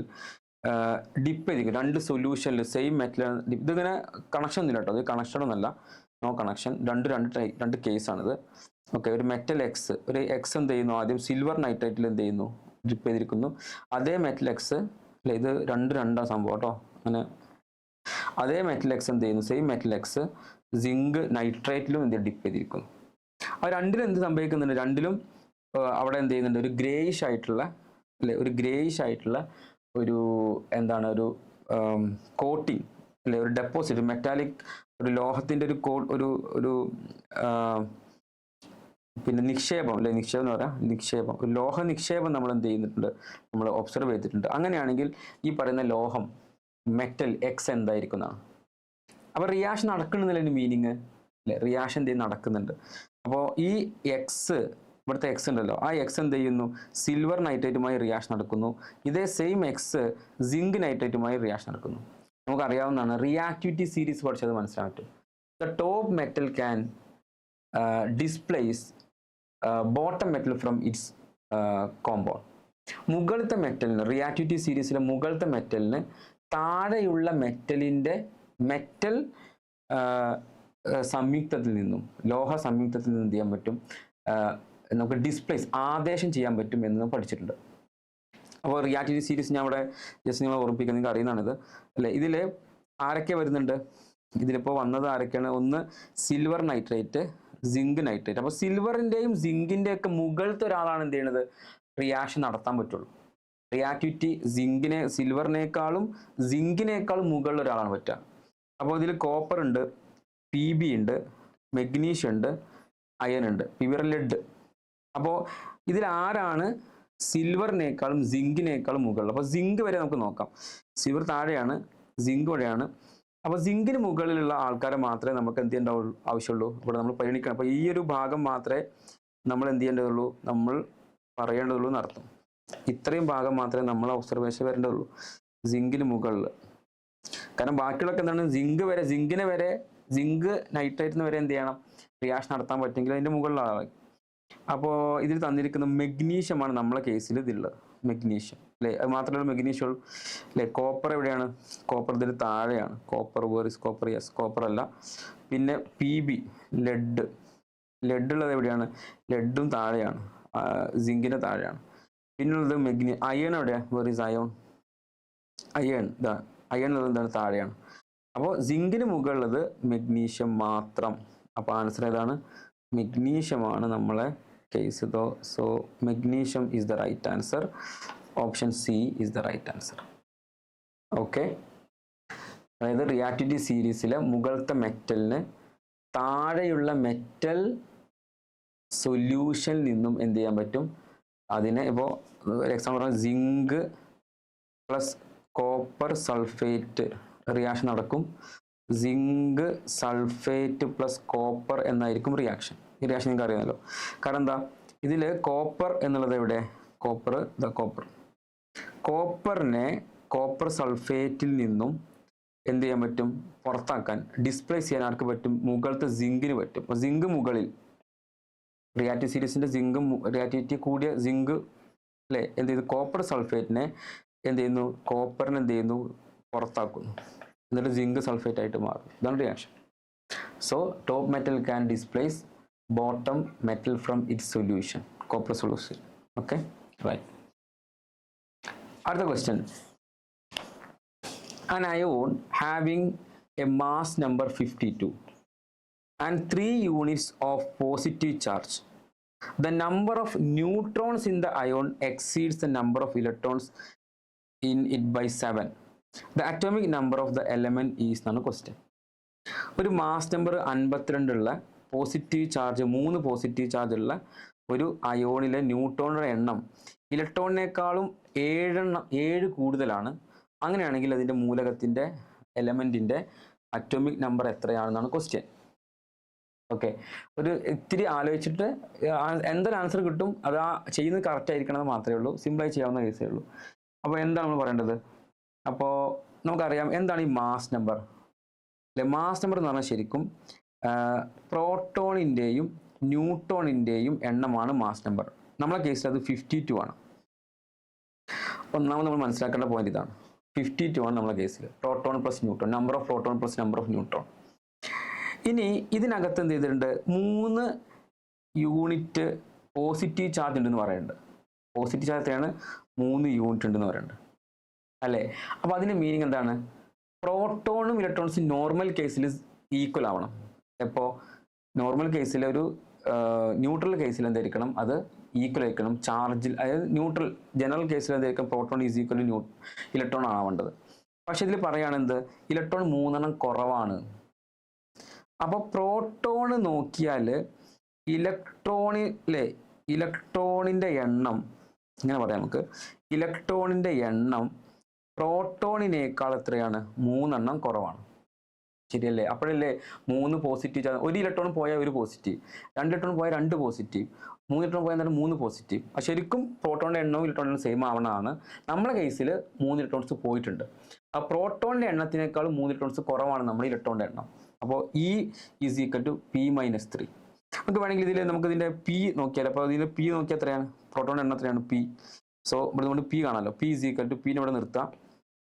ഡിപ്പ് ചെയ്തിരിക്കും 2 സൊല്യൂഷനിൽ സെയിം മെറ്റൽ. ഇതിങ്ങനെ കണക്ഷൻ ഒന്നുമില്ല കേട്ടോ, അത് കണക്ഷൻ ഒന്നല്ല, നോ കണക്ഷൻ. രണ്ട് കേസാണിത്. ഓക്കെ, ഒരു മെറ്റൽ എക്സ്, ഒരു എക്സ് എന്ത് ചെയ്യുന്നു, ആദ്യം സിൽവർ നൈട്രേറ്റിൽ എന്ത് ചെയ്യുന്നു, ഡിപ്പ് ചെയ്തിരിക്കുന്നു. അതേ മെറ്റൽ എക്സ് അല്ലെ, ഇത് രണ്ടാം സംഭവം കേട്ടോ. അങ്ങനെ അതേ മെറ്റൽ എക്സ് എന്ത് ചെയ്യുന്നു, സെയിം മെറ്റൽ എക്സ് സിങ്ക് നൈട്രേറ്റിലും എന്ത് ഡിപ്പ് ചെയ്തിരിക്കുന്നു. ആ രണ്ടിലും എന്ത് സംഭവിക്കുന്നുണ്ട്, രണ്ടിലും അവിടെ എന്ത് ചെയ്യുന്നുണ്ട്, ഒരു ഗ്രേയിഷ് ആയിട്ടുള്ള അല്ലെ, ഒരു ഗ്രേയിഷ് ആയിട്ടുള്ള ഒരു എന്താണ്, ഒരു കോട്ടിങ് അല്ലെ, ഒരു ഡെപ്പോസിറ്റ്, മെറ്റാലിക്, ഒരു ലോഹത്തിൻ്റെ ഒരു പിന്നെ നിക്ഷേപം അല്ലെ, നിക്ഷേപം എന്ന് പറയാം, നിക്ഷേപം, ഒരു ലോഹ നിക്ഷേപം നമ്മൾ എന്ത് ചെയ്യുന്നുണ്ട്, നമ്മൾ ഒബ്സർവ് ചെയ്തിട്ടുണ്ട്. അങ്ങനെയാണെങ്കിൽ ഈ പറയുന്ന ലോഹം മെറ്റൽ എക്സ് എന്തായിരിക്കുന്നതാണ്. അപ്പോൾ റിയാക്ഷൻ നടക്കണമെന്നതിന് മീനിങ് അല്ലെ, റിയാക്ഷൻ എന്ത് നടക്കുന്നുണ്ട്. അപ്പോൾ ഈ എക്സ്, ഇവിടുത്തെ എക്സ് ഉണ്ടല്ലോ, ആ എക്സ് എന്ത് ചെയ്യുന്നു, സിൽവർ നൈട്രേറ്റുമായി റിയാക്ഷൻ നടക്കുന്നു. ഇതേ സെയിം എക്സ് സിങ്ക് നൈട്രേറ്റുമായി റിയാക്ഷൻ നടക്കുന്നു. നമുക്കറിയാവുന്നതാണ്, റിയാക്ടിവിറ്റി സീരീസ് പഠിച്ചത് മനസ്സിലാക്കാൻ പറ്റും. The top metal can displace bottom metal from its compound. മുകളിലത്തെ മെറ്റലിന്, റിയാക്ടിവിറ്റി സീരീസിലെ മുകളിലത്തെ മെറ്റലിന് താഴെയുള്ള മെറ്റൽ സംയുക്തത്തിൽ നിന്നും, ലോഹ സംയുക്തത്തിൽ നിന്നും എന്ത് ചെയ്യാൻ പറ്റും, നമുക്ക് ഡിസ്പ്ലേസ്, ആദേശം ചെയ്യാൻ പറ്റും എന്ന് പഠിച്ചിട്ടുണ്ട്. അപ്പോൾ റിയാക്ടിവിറ്റി സീരീസ് ഞാൻ ഇവിടെ ജസ്റ്റ് നിങ്ങൾ ഓർമ്മിപ്പിക്കാൻ നിങ്ങൾക്ക് അറിയുന്നതാണിത് അല്ലേ. ഇതിൽ ആരൊക്കെ വരുന്നുണ്ട്, ഇതിലിപ്പോൾ വന്നത് ആരൊക്കെയാണ്, ഒന്ന് സിൽവർ നൈട്രേറ്റ്, സിങ്ക് നൈട്രേറ്റ്. അപ്പോൾ സിൽവറിൻ്റെയും സിങ്കിൻ്റെയും ഒക്കെ മുകളിലത്തെ ഒരാളാണ് എന്ത് ചെയ്യണത്, റിയാക്ഷൻ നടത്താൻ പറ്റുള്ളൂ. റിയാക്ടിവിറ്റി സിൽവറിനേക്കാളും സിങ്കിനേക്കാളും മുകളിൽ ഒരാളാണ് പറ്റുക. അപ്പോൾ ഇതിൽ കോപ്പർ ഉണ്ട്, PB ഉണ്ട്, മെഗ്നീഷ്യം ഉണ്ട്, അയൺ ഉണ്ട്, പിവർ ലെഡ്. അപ്പോൾ ഇതിൽ ആരാണ് സിൽവറിനേക്കാളും സിങ്കിനേക്കാളും മുകളിൽ. അപ്പോൾ സിങ്ക് വരെ നമുക്ക് നോക്കാം. സിൽവർ താഴെയാണ്, സിങ്ക് ഇവിടെയാണ്. അപ്പോൾ സിങ്കിന് മുകളിലുള്ള ആൾക്കാരെ മാത്രമേ നമുക്ക് എന്ത് ചെയ്യേണ്ട ആവശ്യമുള്ളൂ, ഇവിടെ നമ്മൾ പരിഗണിക്കണം. അപ്പോൾ ഈ ഒരു ഭാഗം മാത്രമേ നമ്മൾ എന്ത് ചെയ്യേണ്ടതുള്ളൂ, നമ്മൾ പറയേണ്ടതുള്ളൂ എന്നർത്ഥം. ഇത്രയും ഭാഗം മാത്രമേ നമ്മൾ ഒബ്സർവേഷൻ വരേണ്ടതുള്ളൂ സിങ്കിന് മുകളിൽ. കാരണം ബാക്കിയുള്ളൊക്കെ എന്താണ്, സിങ്ക് നൈട്രേറ്റിന് വരെ എന്ത് ചെയ്യണം, റിയാക്ഷൻ നടത്താൻ പറ്റുമെങ്കിൽ അതിൻ്റെ മുകളിലാണ്. അപ്പോൾ ഇതിൽ തന്നിരിക്കുന്ന മെഗ്നീഷ്യമാണ് നമ്മളെ കേസിൽ ഇതിലുള്ളത്. മെഗ്നീഷ്യം അല്ലേ, അത് മാത്രമല്ല മെഗ്നീഷ്യം അല്ലേ. കോപ്പർ എവിടെയാണ്, കോപ്പർ ഇതിൽ താഴെയാണ്. കോപ്പർ വേറിസ് കോപ്പർ, യെസ് കോപ്പർ അല്ല. പിന്നെ PB ലെഡ് ഉള്ളത് എവിടെയാണ്, ലെഡും താഴെയാണ്, സിങ്കിൻ്റെ താഴെയാണ്. പിന്നുള്ളത് അയൺ എവിടെയാണ്, വേറിസ് അയോൺ, അയൺ ഉള്ളത് എന്താണ്, താഴെയാണ്. അപ്പോൾ സിങ്കിന് മുകളിലുള്ളത് മെഗ്നീഷ്യം മാത്രം. അപ്പോൾ ആൻസർ ഏതാണ്, മെഗ്നീഷ്യമാണ് നമ്മളെ കേസ്. So magnesium is the right answer. Option C is the right answer. Okay, അതായത് റിയാക്ടിവിറ്റി സീരീസിലെ മുകളിലത്തെ മെറ്റലിന് താഴെയുള്ള മെറ്റൽ സൊല്യൂഷനിൽ നിന്നും എന്ത് ചെയ്യാൻ പറ്റും, അതിനെ ഇപ്പോൾ ഒരു എക്സാമ്പിൾ പറഞ്ഞാൽ zinc plus copper sulphate reaction നടക്കും. സിങ്ക് സൾഫേറ്റ് പ്ലസ് കോപ്പർ എന്നായിരിക്കും റിയാക്ഷൻ. ഈ റിയാക്ഷൻ നിങ്ങൾക്ക് അറിയാമല്ലോ. കാരണം എന്താ, ഇതിൽ കോപ്പർ എന്നുള്ളത് എവിടെ, കോപ്പറിനെ കോപ്പർ സൾഫേറ്റിൽ നിന്നും എന്ത് ചെയ്യാൻ പറ്റും, പുറത്താക്കാൻ, ഡിസ്പ്ലേസ് ചെയ്യാൻ ആർക്ക് പറ്റും, മുകളിലത്തെ സിങ്കിന് പറ്റും. അപ്പോൾ സിങ്ക് മുകളിൽ, റിയാക്റ്റീവ് സീരീസിൻ്റെ റിയാക്ടിവിറ്റി കൂടിയ സിങ്ക് അല്ലേ, എന്ത് ചെയ്തു, കോപ്പർ സൾഫേറ്റിനെ എന്ത് ചെയ്യുന്നു, കോപ്പറിനെ എന്ത് ചെയ്യുന്നു, പുറത്താക്കുന്നു. എന്നിട്ട് സിങ്ക് സൾഫേറ്റ് ആയിട്ട് മാറും. ഇതാണ് reaction. So top metal can displace bottom metal from its solution, copper solution. Okay, right. അടുത്ത question. An ion having a mass number 52 and 3 units of positive charge. The number of neutrons in the ion exceeds the number of electrons in it by 7. The atomic number of the element is എന്നാണ് question. ഒരു mass number 52 ഉള്ള positive charge, 3 positive charge ഉള്ള ഒരു അയോണിലെ ന്യൂട്രോണിൻ്റെ എണ്ണം ഇലക്ട്രോണിനേക്കാളും 7 കൂടുതലാണ്. അങ്ങനെയാണെങ്കിൽ അതിൻ്റെ മൂലകത്തിൻ്റെ എലമെൻറ്റിൻ്റെ atomic number എത്രയാണെന്നാണ് question. Okay, ഒരു ഇത്തിരി ആലോചിച്ചിട്ട് എന്തൊരു ആൻസർ കിട്ടും, അത് ആ ചെയ്യുന്നത് കറക്റ്റ് ആയിരിക്കണം എന്ന് മാത്രമേ ഉള്ളൂ. സിമ്പിളായി ചെയ്യാവുന്ന കേസേ ഉള്ളൂ. അപ്പോൾ എന്താണ് നമ്മൾ പറയേണ്ടത്, അപ്പോൾ നമുക്കറിയാം എന്താണ് ഈ മാസ് നമ്പർ അല്ലെ. മാസ് നമ്പർ എന്ന് പറഞ്ഞാൽ ശരിക്കും പ്രോട്ടോണിൻ്റെയും ന്യൂട്രോണിൻ്റെയും എണ്ണമാണ് മാസ് നമ്പർ. നമ്മളെ കേസിൽ അത് 52 ആണ്. ഒന്നാമത് നമ്മൾ മനസ്സിലാക്കേണ്ട പോയിന്റ് ഇതാണ്, 52 ആണ് നമ്മളെ കേസിൽ. Proton plus neutron, number of proton plus number of neutron. ഇനി ഇതിനകത്ത് എന്ത് ചെയ്തിട്ടുണ്ട്, 3 യൂണിറ്റ് പോസിറ്റീവ് ചാർജ് ഉണ്ടെന്ന് പറയുന്നുണ്ട്. പോസിറ്റീവ് ചാർജ് എത്രയാണ്, 3 യൂണിറ്റ് ഉണ്ടെന്ന് പറയുന്നുണ്ട് അല്ലേ. അപ്പോൾ അതിൻ്റെ മീനിങ് എന്താണ്, പ്രോട്ടോണും ഇലക്ട്രോൺസും നോർമൽ കേസിൽ ഈക്വൽ ആവണം. ഇപ്പോൾ നോർമൽ കേസിൽ ഒരു ന്യൂട്രൽ കേസിൽ എന്തായിരിക്കണം, അത് ഈക്വൽ ആയിരിക്കണം ചാർജിൽ. അതായത് ന്യൂട്രൽ ജനറൽ കേസിൽ എന്തായിരിക്കും, proton is equal to electron ആവേണ്ടത്. പക്ഷെ ഇതിൽ പറയുകയാണെന്ത്, ഇലക്ട്രോൺ 3 കുറവാണ്. അപ്പോൾ പ്രോട്ടോണ് നോക്കിയാൽ ഇലക്ട്രോണിൻ്റെ എണ്ണം ഇങ്ങനെ പറയാം നമുക്ക്, ഇലക്ട്രോണിൻ്റെ എണ്ണം പ്രോട്ടോണിനേക്കാൾ എത്രയാണ്, 3 കുറവാണ്. ശരിയല്ലേ. അപ്പോഴല്ലേ 3 പോസിറ്റീവ് ചാർജ്, ഒരു ഇലക്ട്രോൺ പോയാൽ 1 പോസിറ്റീവ്, 2 ഇലക്ട്രോൺ പോയാൽ 2 പോസിറ്റീവ്, 3 ഇലക്ട്രോൺ പോയാൽ 3 പോസിറ്റീവ്. ശരിക്കും പ്രോട്ടോണിൻ്റെ എണ്ണവും ഇലക്ട്രോണിൻ്റെ സെയിം ആവണതാണ്. നമ്മുടെ കേസിൽ 3 ഇലക്ട്രോൺസ് പോയിട്ടുണ്ട്. ആ പ്രോട്ടോണിൻ്റെ എണ്ണത്തിനേക്കാളും 3 ഇലക്ട്രോൺസ് കുറവാണ് നമ്മുടെ ഇലക്ട്രോണിൻ്റെ എണ്ണം. അപ്പോൾ E is equal to P-3. നമുക്ക് വേണമെങ്കിൽ ഇതിൽ നമുക്ക് ഇതിൻ്റെ P നോക്കിയാൽ, അപ്പോൾ ഇതിൻ്റെ P നോക്കിയാൽ എത്രയാണ്, പ്രോട്ടോണിൻ്റെ എണ്ണം എത്രയാണ്, P. സോ ഇവിടെ നമ്മൾ P കാണാമല്ലോ, P is equal to P ഇവിടെ നിർത്താം.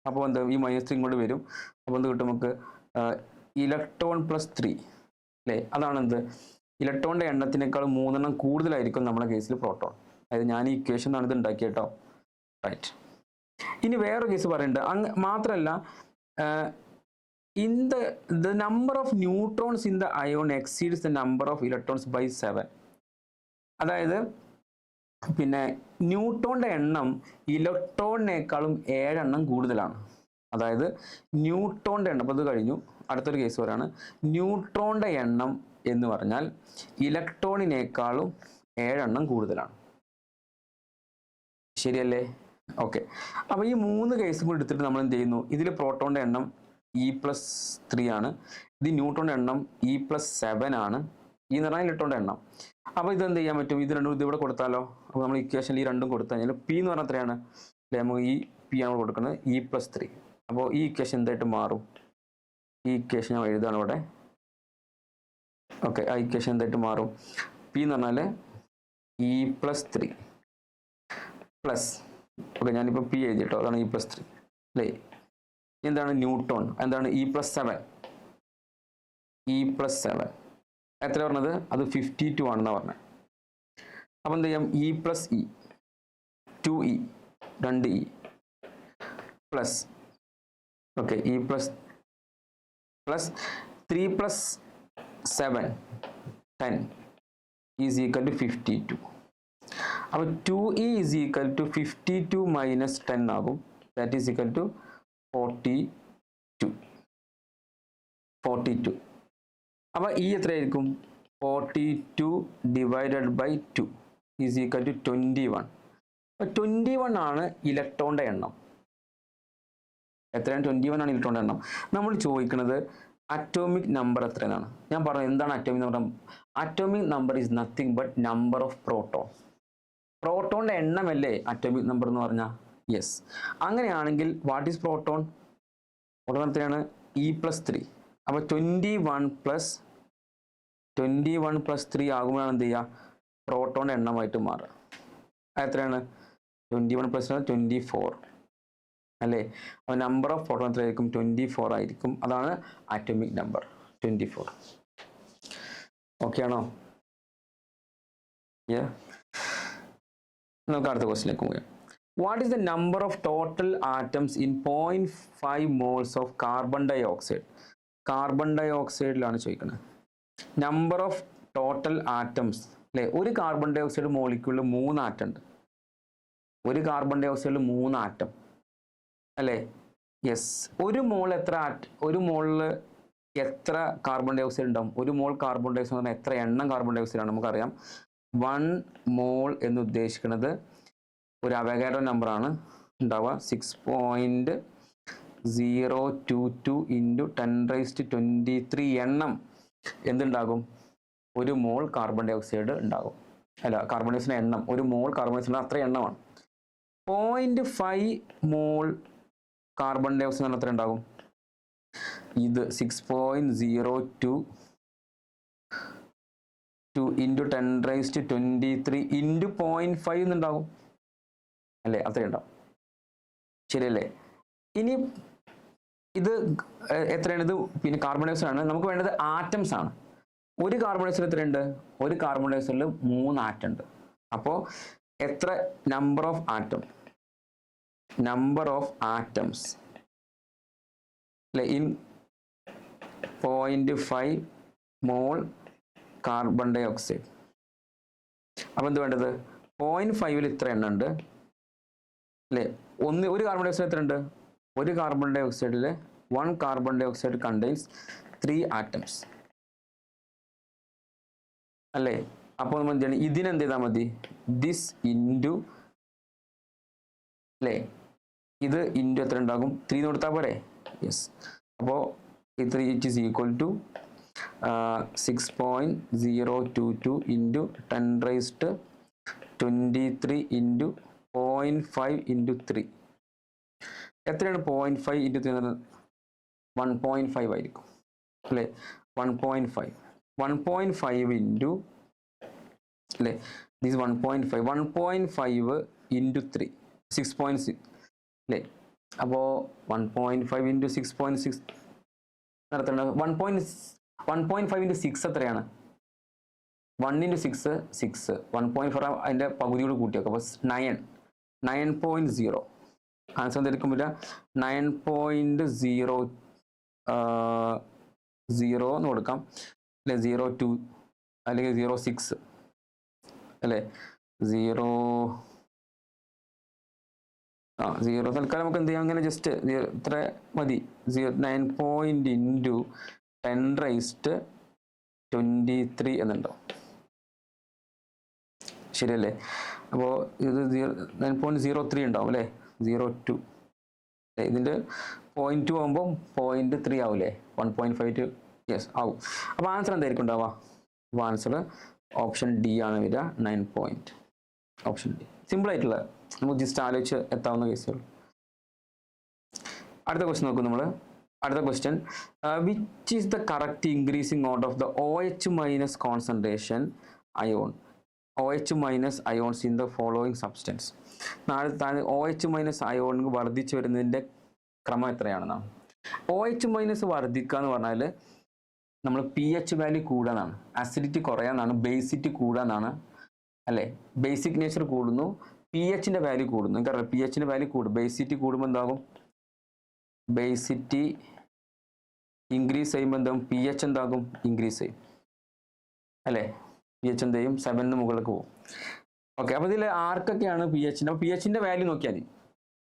അപ്പോൾ എന്താ, ഈ -3 ഇങ്ങോട്ട് വരും. അപ്പോൾ എന്ത് കിട്ടും നമുക്ക്, ഇലക്ട്രോൺ പ്ലസ് 3 അല്ലേ. അതാണ് എന്ത്, ഇലക്ട്രോണിൻ്റെ എണ്ണത്തിനേക്കാൾ 3 കൂടുതലായിരിക്കും നമ്മുടെ കേസിൽ പ്രോട്ടോൺ. അതായത് ഞാൻ ഈ ഇക്വേഷൻ ആണ് ഇത് ഉണ്ടാക്കിയത് കേട്ടോ. റൈറ്റ്. ഇനി വേറൊരു കേസ് പറയുന്നുണ്ട്. മാത്രമല്ല, the number of neutrons in the ion exceeds the number of electrons by 7. അതായത് പിന്നെ ന്യൂട്രോണിൻ്റെ എണ്ണം ഇലക്ട്രോണിനേക്കാളും 7 കൂടുതലാണ്. അതായത് ന്യൂട്രോണിൻ്റെ എണ്ണം, അപ്പോൾ ഇത് കഴിഞ്ഞു. അടുത്തൊരു കേസ് പറയാണ്, ന്യൂട്രോണിൻ്റെ എണ്ണം എന്ന് പറഞ്ഞാൽ ഇലക്ട്രോണിനേക്കാളും 7 കൂടുതലാണ്. ശരിയല്ലേ? ഓക്കെ. അപ്പോൾ ഈ 3 കേസും കൂടി എടുത്തിട്ട് നമ്മൾ എന്ത് ചെയ്യുന്നു? ഇതിൽ പ്രോട്ടോണിൻ്റെ എണ്ണം E+3 ആണ്, ഇത് ന്യൂട്രോണിൻ്റെ എണ്ണം E+7 ആണ്, ഈ എന്ന് പറഞ്ഞാൽ ഇലക്ട്രോണിൻ്റെ എണ്ണം. അപ്പോൾ ഇതെന്ത് ചെയ്യാൻ പറ്റും? ഇത് രണ്ടും ഇതിവിടെ കൊടുത്താലോ? അപ്പോൾ നമ്മൾ ഇക്വേഷനിൽ ഈ രണ്ടും കൊടുത്തു കഴിഞ്ഞാൽ പി എന്ന് പറഞ്ഞാൽ എത്രയാണ്? അല്ലെ, നമുക്ക് ഈ പി ആണ് കൊടുക്കുന്നത് E+3. അപ്പോൾ ഈ ഇക്വേഷൻ എന്തായിട്ട് മാറും? ഈ ഇക്വേഷൻ ഞാൻ എഴുതാണ് ഇവിടെ. ഓക്കെ, ആ ഇക്വേഷൻ എന്തായിട്ട് മാറും? പി എന്ന് പറഞ്ഞാൽ E+3 പ്ലസ്, ഓക്കെ ഞാനിപ്പോൾ പി എഴുതിട്ടോ, അതാണ് E+3 അല്ലേ. എന്താണ് ന്യൂട്ടൺ? എന്താണ് E+7? E+7 എത്ര പറഞ്ഞത്? അത് 52 ആണെന്നാണ് പറഞ്ഞത്. അപ്പം എന്ത് ചെയ്യാം? E+E 2E 2E plus, okay, E+3 +7 10 is equal to 52. അപ്പോൾ 2E is equal to 52 minus 10 ആകും. That is equal to 42. അപ്പോൾ ഈ എത്രയായിരിക്കും? 42 divided by 2 is equal to 21. അപ്പോൾ 21 ആണ് ഇലക്ട്രോണിൻ്റെ എണ്ണം. എത്രയാണ്? 21 ആണ് ഇലക്ട്രോണിൻ്റെ എണ്ണം. നമ്മൾ ചോദിക്കുന്നത് അറ്റോമിക് നമ്പർ എത്രയാണ്. ഞാൻ പറഞ്ഞു എന്താണ് atomic number? Atomic number is nothing but number of proton. പ്രോട്ടോണിൻ്റെ എണ്ണമല്ലേ അറ്റോമിക് നമ്പർ എന്ന് പറഞ്ഞാൽ? യെസ്. അങ്ങനെയാണെങ്കിൽ വാട്ട് ഈസ് പ്രോട്ടോൺ? പ്രോട്ടോൺ എത്രയാണ്? E+3. അപ്പോൾ 21 + 3 ആകുമ്പോഴാണ് എന്ത് ചെയ്യുക? പ്രോട്ടോണിൻ്റെ എണ്ണമായിട്ട് മാറുക. എത്രയാണ്? 21 + 24 അല്ലേ. അപ്പോൾ നമ്പർ ഓഫ് പ്രോട്ടോൺ എത്രയായിരിക്കും? 24 ആയിരിക്കും. അതാണ് ആറ്റോമിക് നമ്പർ 24. ഓക്കെ ആണോ? നമുക്ക് അടുത്ത ക്വസ്റ്റിലേക്ക് പോകാം. What is the number of total atoms in 0.5 moles of carbon dioxide? Carbon ഡൈ ഓക്സൈഡിലാണ് ചോദിക്കുന്നത്. നമ്പർ ഓഫ് ടോട്ടൽ ആറ്റംസ് അല്ലേ. ഒരു കാർബൺ ഡൈ ഓക്സൈഡ് മോളിക്യൂളിൽ 3 ആറ്റം ഉണ്ട്. ഒരു കാർബൺ ഡൈ ഓക്സൈഡിൽ 3 ആറ്റം അല്ലേ. യെസ്. ഒരു മോൾ എത്ര ഒരു മോളിൽ എത്ര കാർബൺ ഡൈ ഓക്സൈഡ് ഉണ്ടാവും? ഒരു മോൾ കാർബൺ ഡൈ ഓക്സൈഡ് എത്ര എണ്ണം കാർബൺ ഡൈ ഓക്സൈഡ് ആണ്? നമുക്കറിയാം 1 മോൾ എന്ന് ഉദ്ദേശിക്കുന്നത് ഒരു അവഗാഡ്രോ നമ്പറാണ് ഉണ്ടാവുക. 6.022 × 10⁻23 എണ്ണം എന്തുണ്ടാകും? ഒരു മോൾ കാർബൺ ഡൈ ഓക്സൈഡ് ഉണ്ടാകും. അല്ല, കാർബൺ ഡൈ ഓക്സൈഡിൻ്റെ എണ്ണം, ഒരു മോൾ കാർബൺ ഡൈ ഓക്സൈഡ് അത്ര എണ്ണമാണ്. 0.5 മോൾ കാർബൺ ഡൈ ഓക്സൈഡ് എത്ര ഉണ്ടാകും? ഇത് 6.022 × 10⁻23 × 0.5 എന്നുണ്ടാകും അല്ലേ. അത്രയും ഉണ്ടാവും. ശരിയല്ലേ? ഇനി ഇത് എത്രയാണ്? ഇത് പിന്നെ കാർബൺ ഡൈ ഓക്സൈഡ് ആണ്. നമുക്ക് വേണ്ടത് ആറ്റംസ് ആണ്. ഒരു കാർബൺ ഡൈ ഓക്സൈഡ് എത്രയുണ്ട്? ഒരു കാർബൺ ഡൈ ഓക്സൈഡിൽ 3 ആറ്റം ഉണ്ട്. അപ്പോൾ എത്ര നമ്പർ ഓഫ് ആറ്റംസ് അല്ലെ in 0.5 mole carbon dioxide? അപ്പോൾ എന്ത് വേണ്ടത്? 0.5ൽ ഇത്ര എണ്ണം ഉണ്ട് അല്ലേ. ഒരു കാർബൺ ഡൈ ഓക്സൈഡ് എത്ര ഉണ്ട്? ഒരു കാർബൺ ഡൈ ഓക്സൈഡിൽ 1 carbon dioxide contains 3 atoms അല്ലേ. അപ്പോൾ നമ്മൾ എന്ത് ചെയ്യണം? ഇതിനെന്ത് ചെയ്താൽ മതി? ദിസ് ഇൻറ്റു അല്ലേ, ഇത് ഇൻറ്റു എത്ര ഉണ്ടാകും? 3 കൊടുത്താൽ പോരെ? യെസ്. അപ്പോൾ ഇത് ഇറ്റ് ഈസ് ഈക്വൽ ടു 6.022 × 10⁻23 × 0.5 × 3. എത്രയാണ് 0.5 × 3? 1.5 ആയിരിക്കും അല്ലേ. 1.5 ഇൻറ്റു അല്ലേ, ദിസ് 1.5 × 3 6.6 അല്ലേ. അപ്പോൾ 1.5 × 6.6 നടത്തേണ്ട. 1.5 × 6 എത്രയാണ്? 1 × 6 6. 1.4 അതിൻ്റെ പകുതിയോട് കൂട്ടി വെക്കാം. അപ്പോൾ 9.0 ആൻസർ എന്തായിരിക്കും വരിക? 9.0 എന്ന് കൊടുക്കാം അല്ലെ. 02 അല്ലെങ്കിൽ 06 അല്ലേ. 0 തൽക്കാലം നമുക്ക് എന്ത് ചെയ്യാം? അങ്ങനെ ജസ്റ്റ് ഇത്ര മതി. 9 × 10⁻23 എന്നുണ്ടാവും. ശരിയല്ലേ? അപ്പോൾ ഇത് 9.03 ഉണ്ടാവും അല്ലേ? 02. ഇതിൻ്റെ 0.2 ആകുമ്പോൾ 0.3 ആവില്ലേ? 1.5 യെസ് ആവും. അപ്പോൾ ആൻസർ എന്തായിരിക്കും ഉണ്ടാവുക? അപ്പോൾ ആൻസർ ഓപ്ഷൻ ഡി ആണ് വരിക. 9 പോയിന്റ്. ഓപ്ഷൻ ഡി സിമ്പിൾ ആയിട്ടുള്ള, നമുക്ക് ജസ്റ്റ് ആലോചിച്ച് എത്താവുന്ന കേസുകൾ. അടുത്ത ക്വസ്റ്റ്യൻ നോക്കും നമ്മൾ. അടുത്ത question, which is the correct increasing order of the OH minus concentration ion, OH minus ions in the following substance. OH minus ion വർദ്ധിച്ചു വരുന്നതിൻ്റെ ക്രമം എത്രയാണെന്നാണ്. OH മൈനസ് വർദ്ധിക്കുക എന്ന് പറഞ്ഞാൽ നമ്മൾ pH വാല്യൂ കൂടാന്നാണ്, അസിഡിറ്റി കുറയാന്നാണ്, ബേസിറ്റി കൂടാന്നാണ് അല്ലേ? ബേസിക് നേച്ചർ കൂടുന്നു, pHന്റെ value കൂടുന്നു. നിങ്ങൾക്കറിയാം pHന്റെ വാല്യൂ കൂടും, ബേസിറ്റി കൂടുമ്പോൾ എന്താകും? ബേസിറ്റി ഇൻക്രീസ് ചെയ്യുമ്പോൾ എന്താകും? pH എന്താകും? ഇൻക്രീസ് ചെയ്യും അല്ലേ? pH എന്ത് ചെയ്യും? 7 മുകളിലേക്ക് പോകും. ഓക്കെ, അപ്പോൾ ഇതിൽ ആർക്കൊക്കെയാണ് pHന്റെ? അപ്പോൾ pHന്റെ വാല്യൂ നോക്കിയാൽ മതി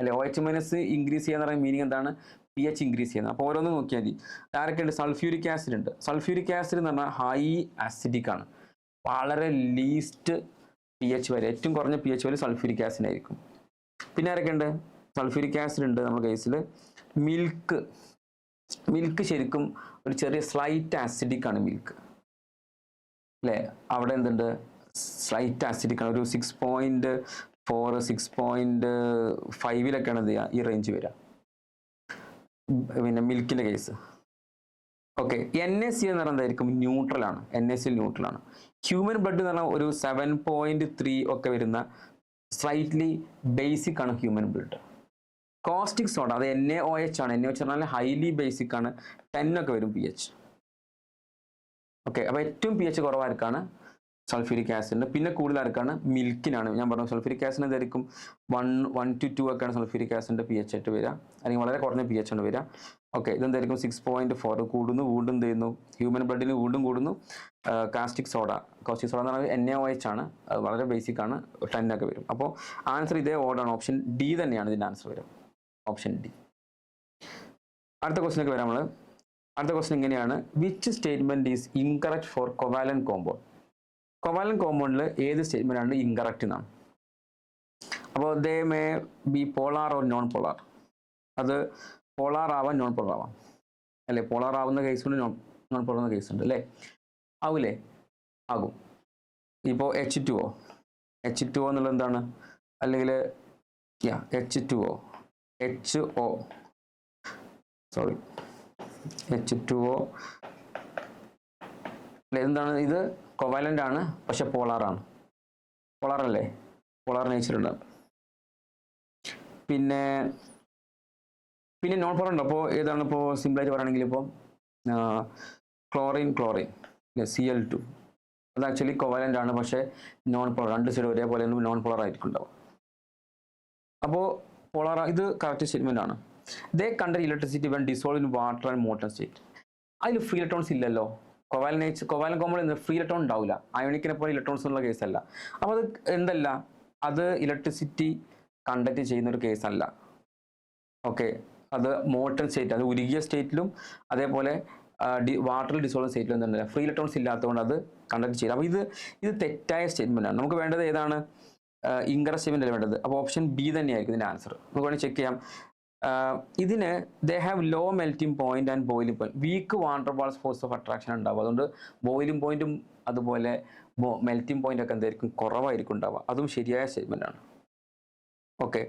അല്ലേ? OH മൈനസ് ഇൻക്രീസ് ചെയ്യാന്ന് പറയുന്ന മീനിങ് എന്താണ്? pH ഇൻക്രീസ് ചെയ്യുന്നത്. അപ്പോൾ ഓരോന്നും നോക്കിയാൽ മതി. ആരൊക്കെയുണ്ട്? സൾഫ്യൂരിക് ആസിഡ് ഉണ്ട്. സൾഫ്യൂരിക് ആസിഡ് എന്ന് പറഞ്ഞാൽ ഹൈ ആസിഡിക് ആണ്, വളരെ ലീസ്റ്റ് pH വാല്യൂ, ഏറ്റവും കുറഞ്ഞ pH വാല്യൂ സൾഫ്യൂരിക് ആസിഡ് ആയിരിക്കും. പിന്നെ ആരൊക്കെയുണ്ട്? സൾഫ്യൂരിക് ആസിഡ് ഉണ്ട് നമ്മുടെ കേസിൽ. മിൽക്ക് ശരിക്കും ഒരു ചെറിയ സ്ലൈറ്റ് ആസിഡിക് ആണ് മിൽക്ക് അല്ലേ? അവിടെ എന്തുണ്ട്? സ്ലൈറ്റ് ആസിഡിക് ആണ്, ഒരു 6.4 6.5 എന്ത് ചെയ്യുക? ഈ റേഞ്ച് വരിക പിന്നെ മിൽക്കിൻ്റെ കേസ്. ഓക്കെ, NaC എന്ന് പറഞ്ഞാൽ എന്തായിരിക്കും? ന്യൂട്രൽ ആണ്. NaCl ന്യൂട്രൽ ആണ്. ഹ്യൂമൻ ബ്ലഡ് എന്ന് പറഞ്ഞാൽ ഒരു 7.3 ഒക്കെ വരുന്ന സ്ലൈറ്റ്ലി ബേസിക് ആണ് ഹ്യൂമൻ ബ്ലഡ്. കോസ്റ്റിക് സോഡ അത് NaOH ആണ്. NaOH പറഞ്ഞാൽ ഹൈലി ബേസിക് ആണ്, 10 ഒക്കെ വരും pH. ഓക്കെ, അപ്പോൾ ഏറ്റവും pH കുറവായിരിക്കാണ് സൾഫ്യൂരിക് ആസിഡിന്. പിന്നെ കൂടുതൽ ആർക്കാണ്? മിൽക്കിനാണ്. ഞാൻ പറഞ്ഞു സൾഫ്യൂരിക് ആസിഡ് എന്തായിരിക്കും? 1 to 2 ഒക്കെയാണ് സൾഫ്യൂരിക് ആസിഡിൻ്റെ pH ആയിട്ട് വരിക, അല്ലെങ്കിൽ വളരെ കുറഞ്ഞ pH ആണ് വരിക. ഓക്കെ, ഇതെന്തായിരിക്കും? 6.4 കൂടുന്നു, വീണ്ടും എന്ത് ചെയ്യുന്നു? ഹ്യൂമൻ ബ്ലഡിന് വീണ്ടും കൂടുന്നു. കോസ്റ്റിക് സോഡ എന്ന് പറഞ്ഞാൽ NaOH ആണ്, വളരെ ബേസിക് ആണ്, 10 ഒക്കെ വരും. അപ്പോൾ ആൻസർ ഇതേ ഓർഡറാണ്, ഓപ്ഷൻ ഡി തന്നെയാണ് ഇതിൻ്റെ ആൻസർ വരും, ഓപ്ഷൻ ഡി. അടുത്ത ക്വസ്റ്റിനൊക്കെ വരാം നമ്മൾ. അടുത്ത ക്വസ്റ്റൻ ഇങ്ങനെയാണ്, which statement is incorrect for covalent compound. Covalent കോമ്പൗണ്ടിൽ ഏത് സ്റ്റേറ്റ്മെന്റ് ആണ് ഇൻകറക്റ്റ് എന്നാണ്. അപ്പോൾ they may be polar or non polar. അത് പോളാർ ആവാം, നോൺ പോളാർ ആവാം അല്ലേ? പോളാർ ആവുന്ന കേസുണ്ട്, നോൺ പോളാർ ആവുന്ന കേസുണ്ട് അല്ലേ? ആവൂലേ? ആകും. ഇപ്പോൾ H2O എന്നുള്ളത് എന്താണ്? അല്ലെങ്കിൽ H2O എന്താണ്? ഇത് കൊവാലന്റ് ആണ്, പക്ഷെ പോളാറാണ്. പോളാർ അല്ലേ? പോളാർ നേച്ചർ ഉണ്ട്. പിന്നെ നോൺ പോളാർ ഉണ്ട്. അപ്പോൾ ഏതാണ്? ഇപ്പോൾ സിമ്പിളായിട്ട് പറയുകയാണെങ്കിൽ ഇപ്പോൾ ക്ലോറിൻ Cl2 അത് ആക്ച്വലി കൊവാലന്റ് ആണ്, പക്ഷേ നോൺ പോളാർ, രണ്ട് സൈഡ് ഒരേപോലെ നോൺ പോളാർ ആയിരിക്കും ഉണ്ടാവും. അപ്പോൾ പോളാർ ഇത് കറക്റ്റ് സ്റ്റേറ്റ്മെന്റ് ആണ്. They conduct electricity when dissolve in water and molten state. അതിൽ ഫ്രീ ഇലക്ട്രോൺസ് ഇല്ലല്ലോ. കൊവാലന്റ് കോമ്പൗണ്ട് ഫ്രീ ഇലക്ട്രോൺ ഉണ്ടാവില്ല, അയോണിക്കിനെ പോലെ ഇലക്ട്രോൺസ് എന്നുള്ള കേസല്ല. അപ്പോൾ അത് എന്തല്ല? അത് ഇലക്ട്രിസിറ്റി കണ്ടക്ട് ചെയ്യുന്ന ഒരു കേസല്ല. ഓക്കെ, അത് മോൾട്ടൺ സ്റ്റേറ്റ്, അത് ഉരുകിയ സ്റ്റേറ്റിലും അതേപോലെ വാട്ടറിൽ ഡിസോൾവ് സ്റ്റേറ്റിലും എന്തുണ്ടല്ല, ഫ്രീ ഇലക്ട്രോൺസ് ഇല്ലാത്തതുകൊണ്ട് അത് കണ്ടക്ട് ചെയ്യില്ല. അപ്പോൾ ഇത് തെറ്റായ സ്റ്റേറ്റ്മെന്റ് ആണ്. നമുക്ക് വേണ്ടത് ഏതാണ്? ഇൻകറക്റ്റ് സ്റ്റേറ്റ്മെന്റ് അല്ല വേണ്ടത്. അപ്പോൾ ഓപ്ഷൻ ബി തന്നെയായിരിക്കും ഇതിന്റെ ആൻസർ. നമുക്ക് വേണമെങ്കിൽ ചെക്ക് ചെയ്യാം. ഇതിന് they have low melting point and boiling point, weak van der Waals force of attraction ഉണ്ടാവും. അതുകൊണ്ട് ബോയിലിംഗ് പോയിന്റും അതുപോലെ മെൽറ്റിംഗ് പോയിന്റ് ഒക്കെ എന്തായിരിക്കും? കുറവായിരിക്കും ഉണ്ടാവുക. അതും ശരിയായ സ്റ്റേറ്റ്മെന്റ് ആണ്. Okay,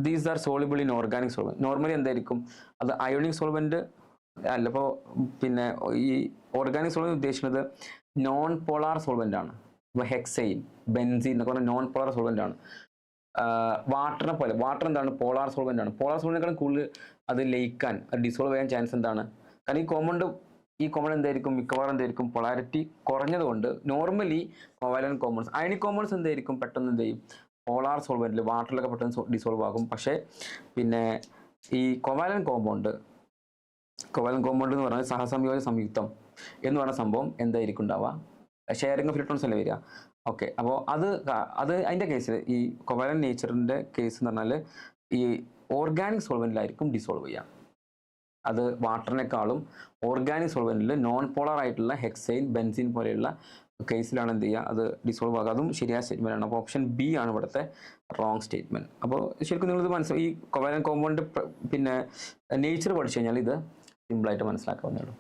these are soluble in organic solvent. Normally എന്തായിരിക്കും? അത് അയോണിക് സോൾവെന്റ് അല്ല. ഇപ്പോൾ പിന്നെ ഈ ഓർഗാനിക് സോൾവെന്റ് ഉദ്ദേശിക്കുന്നത് നോൺ പോളാർ സോൾവെന്റ് ആണ്. ഇപ്പോൾ ഹെക്സൈൻ, ബെൻസീൻ എന്നൊക്കെ പറഞ്ഞാൽ നോൺ പോളാർ സോൾവെന്റ് ആണ്. വാട്ടറിനെ പോലെ, വാട്ടർ എന്താണ്? പോളാർ സോൾവെന്റ് ആണ്. പോളാർ സോൾവെന്റിനേക്കാളും കൂടുതൽ അത് ലയിക്കാൻ, ഡിസോൾവ് ചെയ്യാൻ ചാൻസ് എന്താണ്? കാരണം ഈ കോമ്പൗണ്ട് എന്തായിരിക്കും? മിക്കവാറും എന്തായിരിക്കും? പൊളാരിറ്റി കുറഞ്ഞതുകൊണ്ട് normally covalent compounds, ionic compounds എന്തായിരിക്കും? പെട്ടെന്ന് എന്ത് ചെയ്യും? പോളാർ സോൾവെന്റിൽ, വാട്ടറിലൊക്കെ പെട്ടെന്ന് ഡിസോൾവ് ആകും. പക്ഷേ പിന്നെ ഈ കോവാലന്റ് കോമ്പൗണ്ട് എന്ന് പറഞ്ഞാൽ സഹസംയോജ സംയുക്തം എന്ന് പറയുന്ന സംഭവം എന്തായിരിക്കും ഉണ്ടാവുക? ഷെയറിംഗ് ഓഫ് ഇലക്ട്രോൺസ് അല്ലേ വരിക. ഓക്കെ, അപ്പോൾ അത് അതിൻ്റെ കേസിൽ ഈ കൊവാലന്റ് നേച്ചറിൻ്റെ കേസ് എന്ന് പറഞ്ഞാൽ ഈ ഓർഗാനിക് സോൾവെന്റിലായിരിക്കും ഡിസോൾവ് ചെയ്യുക. അത് വാട്ടറിനേക്കാളും ഓർഗാനിക് സോൾവെൻറ്റിൽ നോൺ പോളർ ആയിട്ടുള്ള ഹെക്സൈൻ ബെൻസിൻ പോലെയുള്ള കേസിലാണ് എന്ത് ചെയ്യുക അത് ഡിസോൾവ് ആകുക. അതും ശരിയായ സ്റ്റേറ്റ്മെൻ്റ് ആണ്. അപ്പോൾ ഓപ്ഷൻ ബി ആണ് ഇവിടുത്തെ റോങ് സ്റ്റേറ്റ്മെൻറ്റ്. അപ്പോൾ ശരിക്കും നിങ്ങളിത് മനസ്സിലായി, ഈ കൊവാലന്റ് കോമ്പൗണ്ട് പിന്നെ നേച്ചർ പഠിച്ചു കഴിഞ്ഞാൽ ഇത് സിമ്പിളായിട്ട് മനസ്സിലാക്കാവുന്നേ ഉള്ളൂ.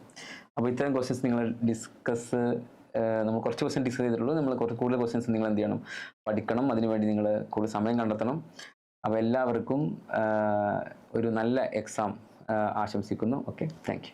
അപ്പോൾ ഇത്തരം ക്വസ്റ്റ്യൻസ് നിങ്ങൾ ഡിസ്കസ് നമ്മൾ കുറച്ച് ക്വസ്റ്റ്യൻ ഡിസ്കസ് ചെയ്തിട്ടുള്ളൂ. നമ്മൾ കുറച്ച് കൂടുതൽ ക്വസ്റ്റ്യൻസ് നിങ്ങൾ എന്ത് ചെയ്യണം, പഠിക്കണം. അതിനുവേണ്ടി നിങ്ങൾ കൂടുതൽ സമയം കണ്ടെത്തണം. അപ്പോൾ എല്ലാവർക്കും ഒരു നല്ല എക്സാം ആശംസിക്കുന്നു. Okay, thank you.